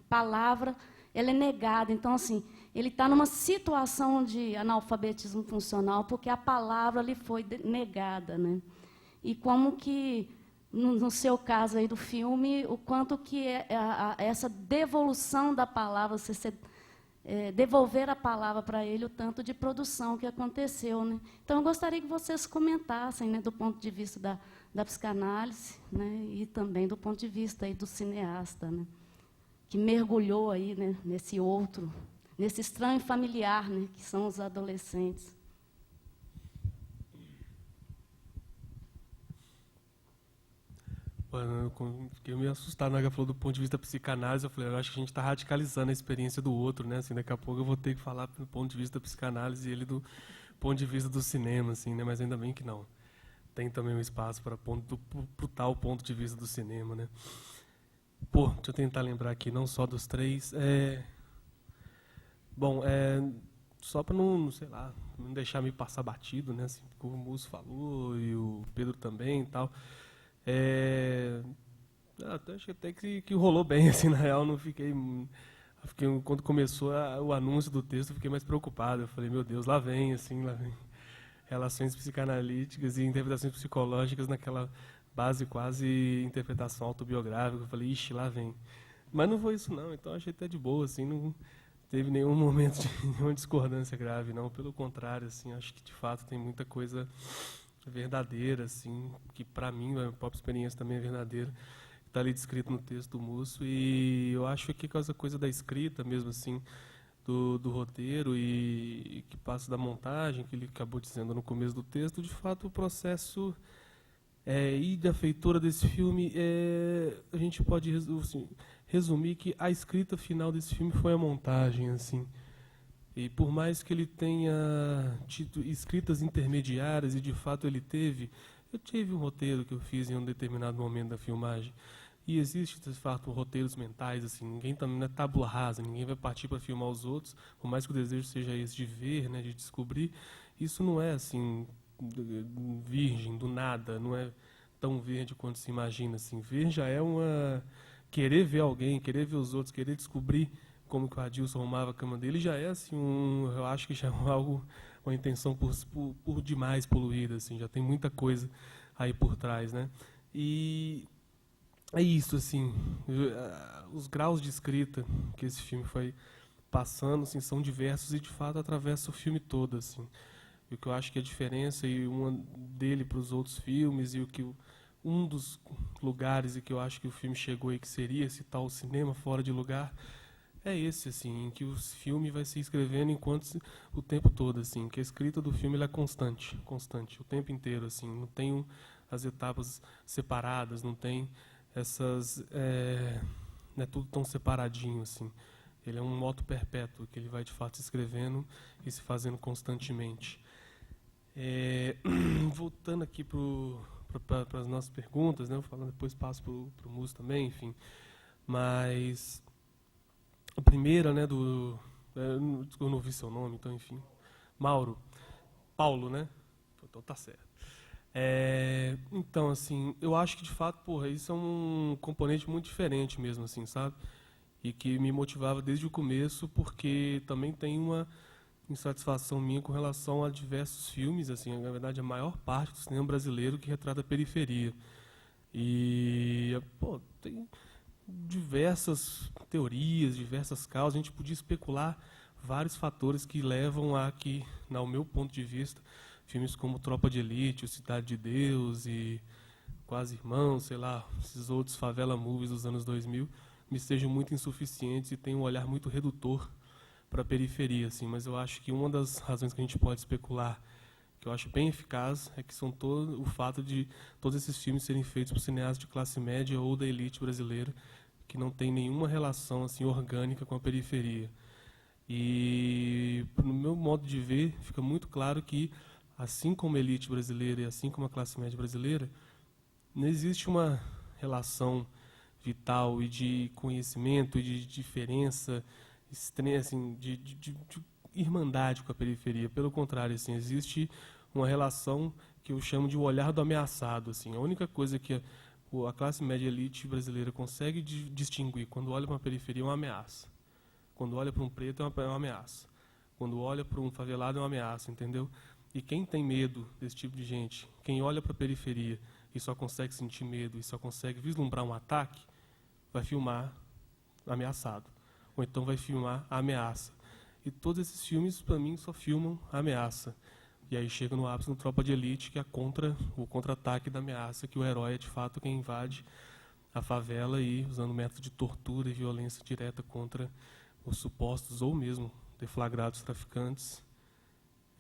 palavra ela é negada. Então, assim, ele está numa situação de analfabetismo funcional porque a palavra lhe foi negada, né? E como que, no seu caso aí do filme, o quanto que essa devolução da palavra, devolver a palavra para ele, o tanto de produção que aconteceu, né? Então, eu gostaria que vocês comentassem, né, do ponto de vista da psicanálise, né, e também do ponto de vista aí do cineasta, né, que mergulhou aí, né, nesse outro, nesse estranho familiar, né, que são os adolescentes. Eu fiquei meio assustado na hora que ela falou do ponto de vista da psicanálise. Eu falei, eu acho que a gente está radicalizando a experiência do outro, né? Assim, daqui a pouco eu vou ter que falar do ponto de vista da psicanálise e ele do ponto de vista do cinema, assim, né? Mas ainda bem que não. tem também um espaço para pro tal ponto de vista do cinema, né? Pô, deixa eu tentar lembrar aqui, não só dos três. Bom, só para não, sei lá, não deixar me passar batido, né? Assim, como o Musso falou e o Pedro também e tal. Acho até que rolou bem, assim, na real, não fiquei... Quando começou o anúncio do texto, eu fiquei mais preocupado. Eu falei, meu Deus, lá vem, assim, lá vem. Relações psicanalíticas e interpretações psicológicas naquela base quase interpretação autobiográfica. Eu falei, ixi, lá vem. Mas não foi isso, não. Então, achei até de boa, assim, não teve nenhum momento de nenhuma discordância grave, não. Pelo contrário, assim, acho que, de fato, tem muita coisa verdadeira, assim, que, para mim, a própria experiência também é verdadeira. Está ali descrito no texto do Musso, e eu acho que essa coisa da escrita mesmo, assim, do roteiro e que passa da montagem, que ele acabou dizendo no começo do texto, de fato o processo e da feitura desse filme, a gente pode assim, resumir que a escrita final desse filme foi a montagem, assim. E por mais que ele tenha tido escritas intermediárias, e de fato ele teve, eu tive um roteiro que eu fiz em um determinado momento da filmagem, e existe, de fato, roteiros mentais, assim, ninguém também não é tábula rasa, ninguém vai partir para filmar os outros, por mais que o desejo seja esse de ver, né, de descobrir, isso não é, assim, virgem, do nada, não é tão verde quanto se imagina, assim. Ver já é querer ver alguém, querer ver os outros, querer descobrir como que o Adilson arrumava a cama dele, já é, assim, eu acho que já é algo, uma intenção por demais poluída, assim, já tem muita coisa aí por trás, né. E é isso, assim, os graus de escrita que esse filme foi passando, assim, são diversos e, de fato, atravessa o filme todo, assim. E o que eu acho que a diferença e uma dele para os outros filmes e um dos lugares e que eu acho que o filme chegou e que seria esse tal cinema fora de lugar é esse, assim, em que o filme vai se escrevendo o tempo todo, assim, que a escrita do filme ela é constante, o tempo inteiro, assim, não tem as etapas separadas, não tem essas não é tudo tão separadinho, assim. Ele é um moto perpétuo que ele vai de fato se escrevendo e se fazendo constantemente. Voltando aqui para as nossas perguntas, né? Eu falando depois passo para o Musso também, enfim. Mas a primeira, né, eu não vi seu nome, então enfim. Paulo, né? Então tá certo. Então, assim, eu acho que de fato, isso é um componente muito diferente mesmo, assim, sabe? E que me motivava desde o começo, porque também tem uma insatisfação minha com relação a diversos filmes, assim, na verdade a maior parte do cinema brasileiro que retrata a periferia. E, tem diversas teorias, diversas causas, a gente podia especular vários fatores que levam a que, no meu ponto de vista, filmes como Tropa de Elite, o Cidade de Deus e Quase Irmãos, sei lá, esses outros favela movies dos anos 2000, me sejam muito insuficientes e tenham um olhar muito redutor para a periferia, assim. Mas eu acho que uma das razões que a gente pode especular, que eu acho bem eficaz, é que são o fato de todos esses filmes serem feitos por cineastas de classe média ou da elite brasileira, que não tem nenhuma relação assim orgânica com a periferia. E, no meu modo de ver, fica muito claro que, assim como a elite brasileira e assim como a classe média brasileira, não existe uma relação vital e de conhecimento e de diferença, assim, de irmandade com a periferia. Pelo contrário, assim, existe uma relação que eu chamo de o olhar do ameaçado. Assim. A única coisa que a classe média elite brasileira consegue distinguir quando olha para uma periferia é uma ameaça. Quando olha para um preto é uma ameaça. Quando olha para um favelado é uma ameaça, entendeu? E quem tem medo desse tipo de gente, quem olha para a periferia e só consegue sentir medo e só consegue vislumbrar um ataque, vai filmar ameaçado. Ou então vai filmar a ameaça. E todos esses filmes, para mim, só filmam a ameaça. E aí chega no ápice no Tropa de Elite, que é o contra-ataque da ameaça, que o herói é de fato quem invade a favela e, usando método de tortura e violência direta contra os supostos ou mesmo deflagrados traficantes,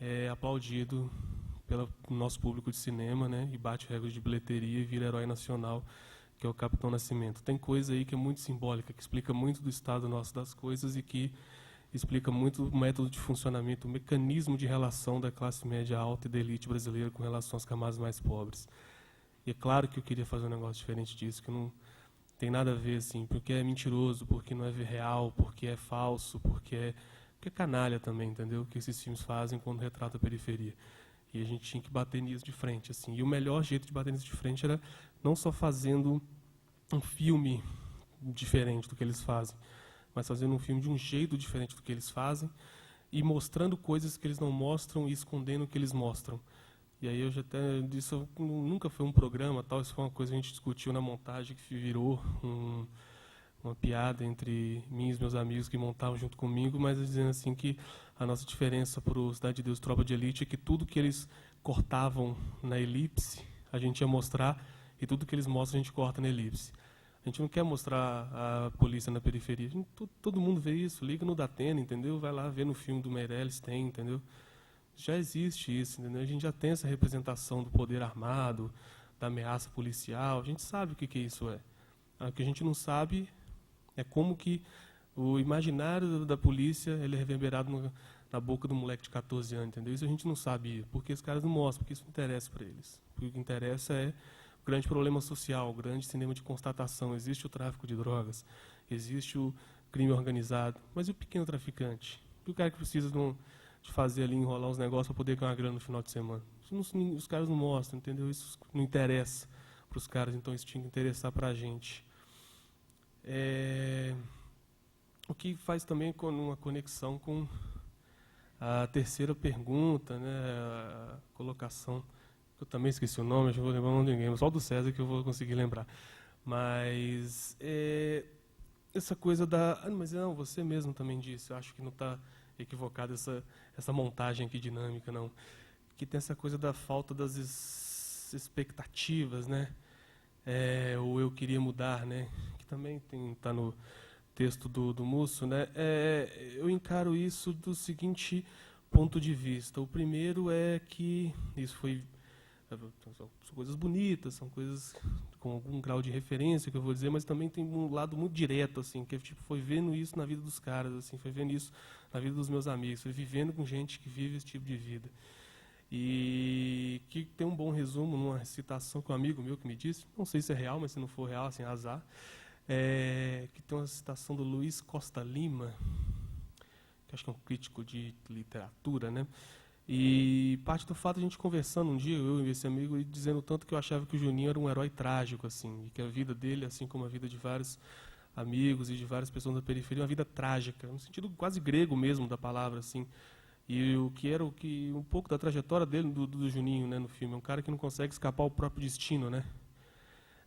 é aplaudido pelo nosso público de cinema, né, e bate recordes de bilheteria e vira herói nacional, que é o Capitão Nascimento. Tem coisa aí que é muito simbólica, que explica muito do estado nosso das coisas e que explica muito o método de funcionamento, o mecanismo de relação da classe média alta e da elite brasileira com relação às camadas mais pobres. E é claro que eu queria fazer um negócio diferente disso, que não tem nada a ver, assim, porque é mentiroso, porque não é real, porque é falso, porque é canalha também, entendeu? O que esses filmes fazem quando retratam a periferia. E a gente tinha que bater nisso de frente, assim. E o melhor jeito de bater nisso de frente era não só fazendo um filme diferente do que eles fazem, mas fazendo um filme de um jeito diferente do que eles fazem e mostrando coisas que eles não mostram e escondendo o que eles mostram. E aí eu já até isso nunca foi um programa, tal, isso foi uma coisa que a gente discutiu na montagem, que virou uma piada entre mim e os meus amigos que montavam junto comigo, mas dizendo assim que a nossa diferença para o Cidade de Deus, Tropa de Elite, é que tudo que eles cortavam na elipse, a gente ia mostrar, e tudo que eles mostram a gente corta na elipse. A gente não quer mostrar a polícia na periferia. Todo mundo vê isso, liga no Datena, entendeu? Vai lá ver no filme do Meirelles, tem, entendeu? Já existe isso, entendeu? A gente já tem essa representação do poder armado, da ameaça policial, a gente sabe o que isso é. O que a gente não sabe é como que o imaginário da polícia ele é reverberado na boca do moleque de 14 anos, entendeu? Isso a gente não sabia, porque os caras não mostram, porque isso não interessa para eles. Porque o que interessa é o grande problema social, o grande cinema de constatação. Existe o tráfico de drogas, existe o crime organizado, mas e o pequeno traficante? E o cara que precisa de fazer ali, enrolar uns negócios para poder ganhar grana no final de semana? Isso não, os caras não mostram, entendeu? Isso não interessa para os caras, então isso tinha que interessar para a gente. O que faz também uma conexão com a terceira pergunta, né, a colocação, eu também esqueci o nome, acho que vou lembrar o nome de ninguém, só o do César que eu vou conseguir lembrar. Mas essa coisa mas não, você mesmo também disse, eu acho que não está equivocada essa montagem aqui dinâmica, não. Que tem essa coisa da falta das expectativas, né? Ou eu queria mudar, né? Que também está no texto do Musso, né? Eu encaro isso do seguinte ponto de vista. O primeiro é que isso são coisas bonitas, são coisas com algum grau de referência, que eu vou dizer, mas também tem um lado muito direto, assim, que tipo, foi vendo isso na vida dos caras, assim, foi vendo isso na vida dos meus amigos, foi vivendo com gente que vive esse tipo de vida. E que tem um bom resumo numa citação que um amigo meu que me disse, não sei se é real, mas se não for real, assim, azar, que tem uma citação do Luiz Costa Lima, que acho que é um crítico de literatura, né? E parte do fato de a gente conversando um dia, eu e esse amigo, e dizendo tanto que eu achava que o Juninho era um herói trágico, assim, e que a vida dele, assim como a vida de vários amigos e de várias pessoas da periferia, é uma vida trágica, no sentido quase grego mesmo da palavra, assim. E um pouco da trajetória dele, do Juninho, né, no filme, é um cara que não consegue escapar ao próprio destino, né?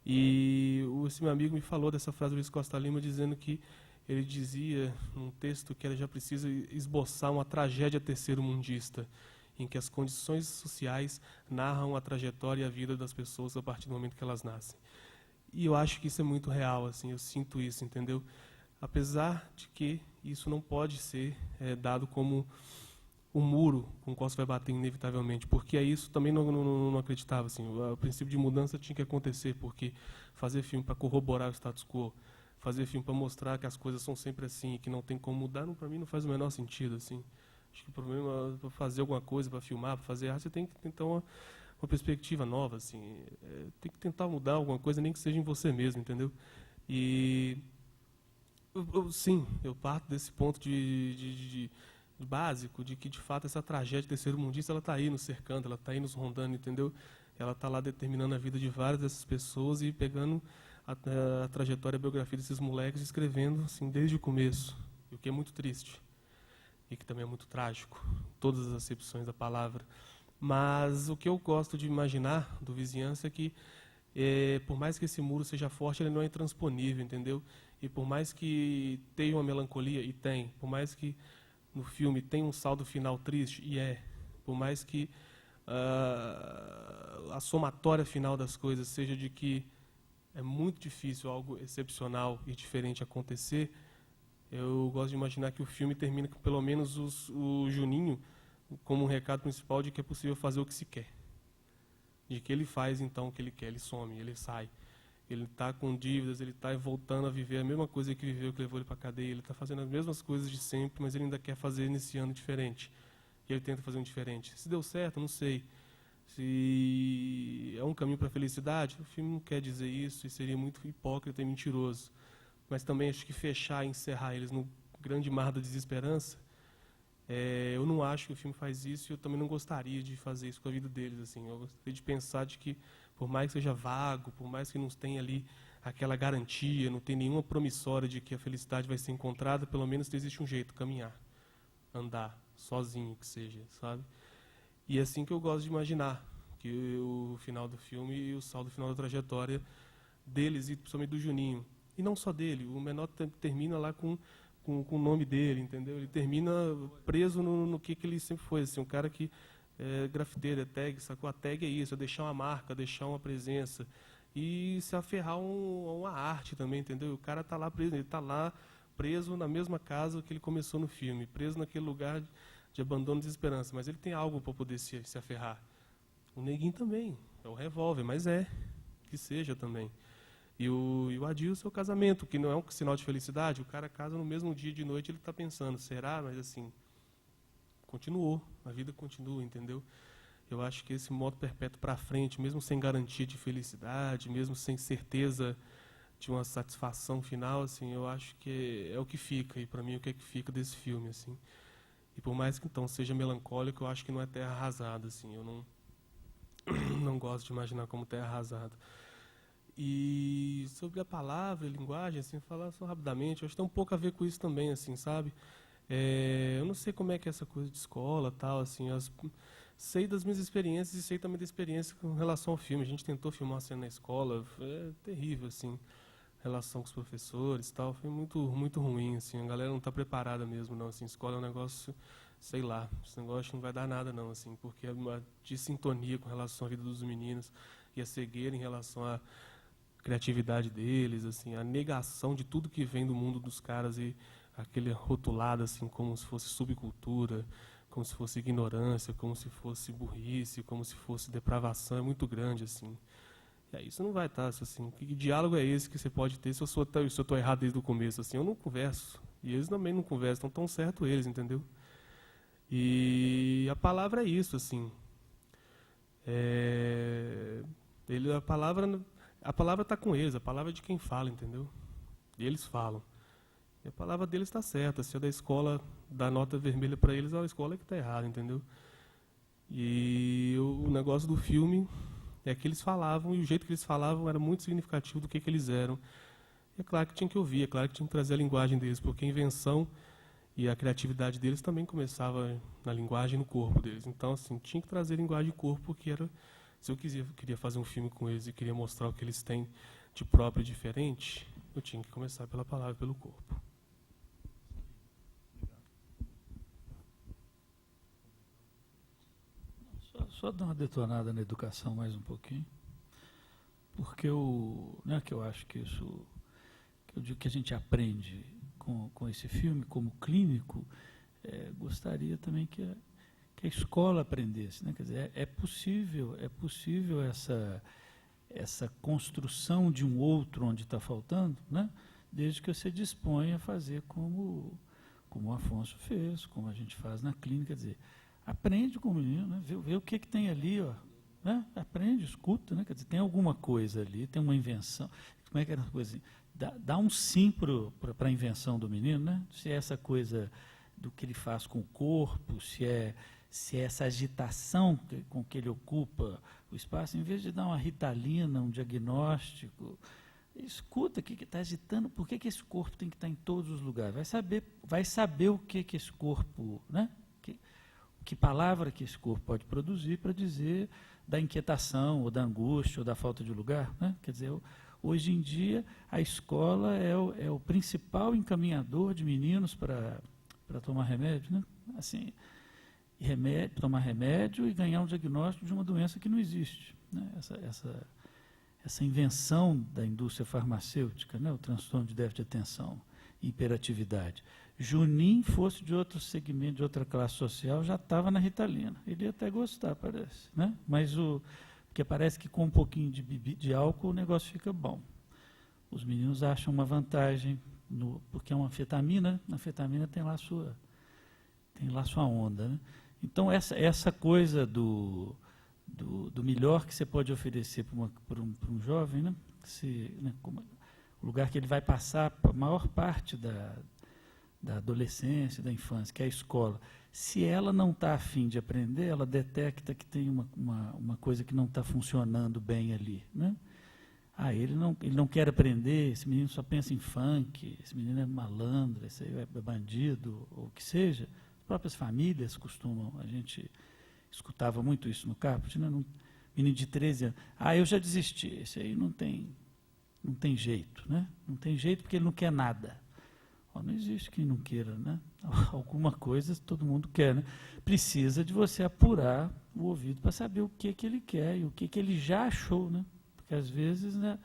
E esse meu amigo me falou dessa frase do Luiz Costa Lima, dizendo que ele dizia num texto que ela já precisa esboçar uma tragédia terceiro-mundista, em que as condições sociais narram a trajetória e a vida das pessoas a partir do momento que elas nascem. E eu acho que isso é muito real, assim, eu sinto isso, entendeu? Apesar de que isso não pode ser dado como um muro com o qual você vai bater inevitavelmente, porque isso também não acreditava, assim, o princípio de mudança tinha que acontecer, porque fazer filme para corroborar o status quo, fazer filme para mostrar que as coisas são sempre assim e que não tem como mudar, para mim não faz o menor sentido, assim. Acho que o problema é para fazer alguma coisa, para filmar, para fazer arte, você tem que tentar uma perspectiva nova, assim. Tem que tentar mudar alguma coisa, nem que seja em você mesmo, entendeu? E sim, eu parto desse ponto de básico, de que de fato essa tragédia terceiro-mundista, ela está aí nos cercando, ela está aí nos rondando, entendeu? Ela está lá determinando a vida de várias dessas pessoas e pegando a trajetória, a biografia desses moleques, escrevendo assim desde o começo, o que é muito triste e que também é muito trágico, todas as acepções da palavra. Mas o que eu gosto de imaginar do Vizinhança é que, por mais que esse muro seja forte, ele não é intransponível, entendeu? E por mais que tenha uma melancolia, e tem, por mais que no filme tenha um saldo final triste, e por mais que a somatória final das coisas seja de que é muito difícil algo excepcional e diferente acontecer, eu gosto de imaginar que o filme termina com pelo menos o Juninho como um recado principal de que é possível fazer o que se quer. De que ele faz, então, o que ele quer, ele some, ele sai. Ele está com dívidas, ele está voltando a viver a mesma coisa que viveu, que levou ele para a cadeia. Ele está fazendo as mesmas coisas de sempre, mas ele ainda quer fazer nesse ano diferente. E ele tenta fazer um diferente. Se deu certo, não sei. Se é um caminho para a felicidade, o filme não quer dizer isso, e seria muito hipócrita e mentiroso. Mas também acho que fechar e encerrar eles no grande mar da desesperança, eu não acho que o filme faz isso, e eu também não gostaria de fazer isso com a vida deles. Assim. Eu gostaria de pensar de que, por mais que seja vago, por mais que não tenha ali aquela garantia, não tem nenhuma promissória de que a felicidade vai ser encontrada, pelo menos existe um jeito, caminhar, andar, sozinho que seja, sabe? E é assim que eu gosto de imaginar que o final do filme e o saldo final da trajetória deles, e principalmente do Juninho. E não só dele, o menor termina lá com o nome dele, entendeu? Ele termina preso no que ele sempre foi, assim, um cara que é grafiteiro, é tag, sacou? A tag é isso, é deixar uma marca, deixar uma presença e se aferrar a uma arte também, entendeu? O cara está lá preso, ele está lá preso na mesma casa que ele começou no filme, preso naquele lugar de abandono e desesperança, mas ele tem algo para poder se aferrar. O Neguinho também, é o revólver, mas que seja também. E o Adilson é o casamento, que não é um sinal de felicidade. O cara casa no mesmo dia, de noite, ele está pensando, será? Mas assim, continuou, a vida continua, entendeu? Eu acho que esse modo perpétuo para frente, mesmo sem garantia de felicidade, mesmo sem certeza de uma satisfação final, assim, eu acho que é o que fica, e para mim é o que fica desse filme, assim. E por mais que então seja melancólico, eu acho que não é terra arrasada, assim, eu não gosto de imaginar como terra arrasada. E sobre a palavra e linguagem, assim, falar só rapidamente, eu acho que tem um pouco a ver com isso também, assim, sabe? Eu não sei como é que é essa coisa de escola, tal, assim, sei das minhas experiências e sei também da experiência com relação ao filme. A gente tentou filmar uma cena na escola, é terrível, assim, relação com os professores, tal, foi muito, muito ruim, assim, a galera não está preparada mesmo, não, assim, escola é um negócio, sei lá, esse negócio não vai dar nada, não, assim, porque é uma dissintonia com relação à vida dos meninos e a cegueira em relação à criatividade deles, assim, a negação de tudo que vem do mundo dos caras e aquele rotulado, assim, como se fosse subcultura, como se fosse ignorância, como se fosse burrice, como se fosse depravação, é muito grande, assim. E aí isso não vai estar, assim, que diálogo é esse que você pode ter se eu estou errado desde o começo, assim, eu não converso, e eles também não conversam, estão tão certo eles, entendeu? E a palavra é isso, assim, a palavra está com eles, a palavra é de quem fala, entendeu? E eles falam. E a palavra deles está certa. Se a da escola dá nota vermelha para eles, é a escola que está errada, entendeu? E o negócio do filme é que eles falavam, e o jeito que eles falavam era muito significativo do que eles eram. E é claro que tinha que ouvir, é claro que tinha que trazer a linguagem deles, porque a invenção e a criatividade deles também começava na linguagem e no corpo deles. Então, assim, tinha que trazer linguagem e corpo, porque era... Se eu queria fazer um filme com eles e queria mostrar o que eles têm de próprio e diferente, eu tinha que começar pela palavra e pelo corpo. Só dar uma detonada na educação mais um pouquinho, porque que eu acho que isso, que eu digo que a gente aprende com esse filme, como clínico, gostaria também que a escola aprendesse, né? Quer dizer, é possível essa construção de um outro onde está faltando, né? Desde que você disponha a fazer como o Afonso fez, como a gente faz na clínica, quer dizer, aprende com o menino, né? Vê o que tem ali, ó, né? Aprende, escuta, né? Quer dizer, tem alguma coisa ali, tem uma invenção. Como é que era a coisa assim? Dá um sim para a invenção do menino, né? Se é essa coisa do que ele faz com o corpo, se é essa agitação com que ele ocupa o espaço, em vez de dar uma ritalina, um diagnóstico, escuta o que está agitando, por que esse corpo tem que estar em todos os lugares. Vai saber o que esse corpo, né? Que palavra que esse corpo pode produzir para dizer da inquietação, ou da angústia, ou da falta de lugar, né? Quer dizer, hoje em dia, a escola é o principal encaminhador de meninos para tomar remédio, né? Assim, tomar remédio e ganhar um diagnóstico de uma doença que não existe, né? Essa invenção da indústria farmacêutica, né? O transtorno de déficit de atenção, hiperatividade. Juninho, fosse de outro segmento, de outra classe social, já estava na ritalina. Ele ia até gostar, parece, né? Mas porque parece que com um pouquinho de álcool o negócio fica bom. os meninos acham uma vantagem, porque é uma anfetamina, na anfetamina tem lá sua onda, né? Então, essa coisa do melhor que você pode oferecer para um jovem, né? O lugar que ele vai passar a maior parte da adolescência, da infância, que é a escola. Se ela não está afim de aprender, ela detecta que tem uma coisa que não está funcionando bem ali, né? Ele não quer aprender, esse menino só pensa em funk, esse menino é malandro, esse aí é bandido, ou o que seja. As próprias famílias costumam, a gente escutava muito isso no Caput, né? Menino de 13 anos, eu já desisti, esse aí não tem jeito, né? Não tem jeito porque ele não quer nada. Não existe quem não queira, né? Alguma coisa todo mundo quer, né? Precisa de você apurar o ouvido para saber o que ele quer e o que ele já achou, né? Porque às vezes, né,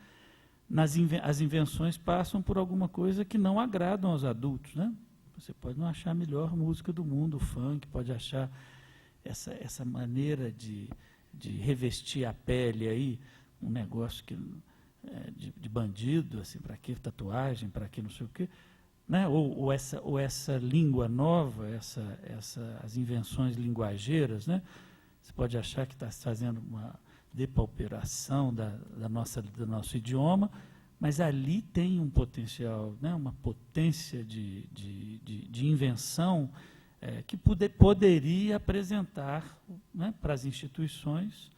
as invenções passam por alguma coisa que não agradam aos adultos, né? Você pode não achar a melhor música do mundo, o funk, pode achar essa maneira de revestir a pele aí, um negócio de bandido, assim, para que tatuagem, para que não sei o quê, né? Ou essa língua nova, as invenções linguageiras, né? Você pode achar que está fazendo uma depauperação do nosso idioma, mas ali tem um potencial, né? Uma potência de invenção que poderia apresentar, né, para as instituições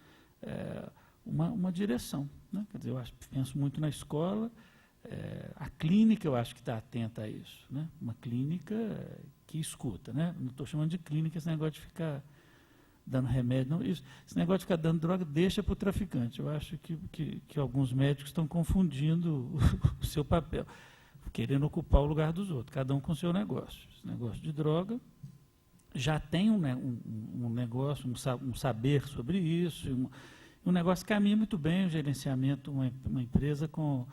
uma direção, né? Quer dizer, penso muito na escola. A clínica, eu acho que está atenta a isso, né? Uma clínica que escuta, né? Não estou chamando de clínica esse negócio de ficar dando remédio, não. Esse negócio de ficar dando droga deixa para o traficante. Eu acho que alguns médicos estão confundindo o seu papel, querendo ocupar o lugar dos outros, cada um com o seu negócio. Esse negócio de droga já tem um negócio, um saber sobre isso, um negócio que caminha muito bem, o gerenciamento, uma empresa com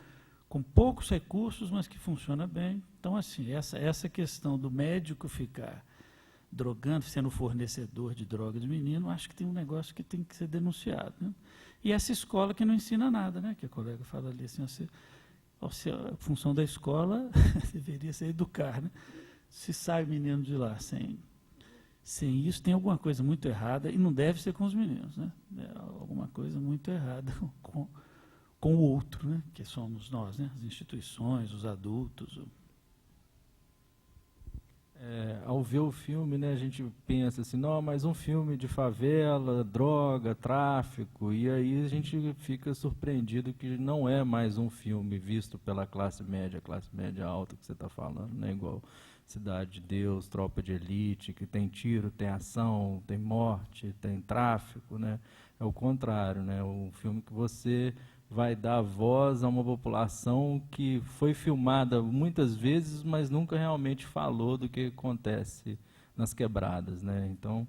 poucos recursos, mas que funciona bem. Então, assim, essa questão do médico ficar drogando, sendo fornecedor de droga de menino, acho que tem um negócio que tem que ser denunciado, né? E essa escola que não ensina nada, né? Que a colega fala ali assim, a função da escola deveria ser educar, né? Se sai menino de lá sem isso, tem alguma coisa muito errada, e não deve ser com os meninos, né? Alguma coisa muito errada com o outro, né? Que somos nós, né? As instituições, os adultos. Ao ver o filme, né, a gente pensa assim, não, mas um filme de favela, droga, tráfico, e aí a gente fica surpreendido que não é mais um filme visto pela classe média alta que você está falando, né? Igual Cidade de Deus, Tropa de Elite, que tem tiro, tem ação, tem morte, tem tráfico, né? É o contrário, né? Um filme que você vai dar voz a uma população que foi filmada muitas vezes, mas nunca realmente falou do que acontece nas quebradas, né? Então,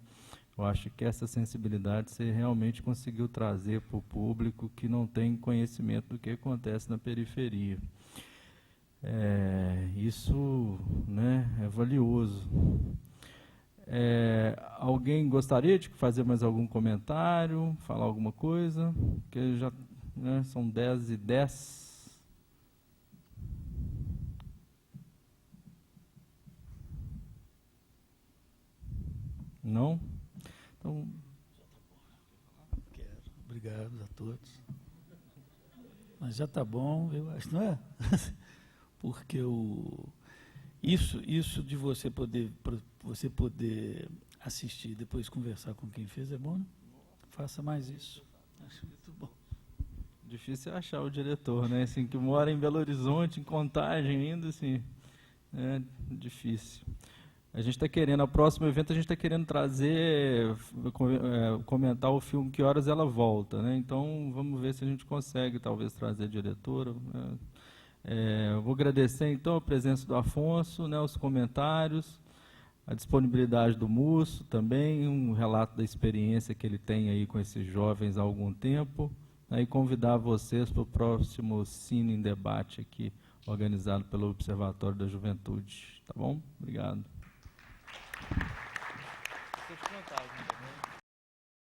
eu acho que essa sensibilidade você realmente conseguiu trazer para o público que não tem conhecimento do que acontece na periferia. Isso, né, é valioso. Alguém gostaria de fazer mais algum comentário, falar alguma coisa? Porque já, né, são 10h10. Não? Então, obrigado a todos. Mas já está bom, eu acho, não é? Porque isso de você poder assistir e depois conversar com quem fez é bom, né? Faça mais isso. Acho muito bom. Difícil achar o diretor, né? Assim, que mora em Belo Horizonte, em Contagem ainda, assim, é difícil. A gente está querendo, no próximo evento, a gente está querendo trazer, comentar o filme Que Horas Ela Volta, né? Então, vamos ver se a gente consegue, talvez, trazer a diretora, né? Vou agradecer, então, a presença do Afonso, né, os comentários, a disponibilidade do Musso também, um relato da experiência que ele tem aí com esses jovens há algum tempo, né, e convidar vocês para o próximo Cine em Debate aqui, organizado pelo Observatório da Juventude. Tá bom? Obrigado.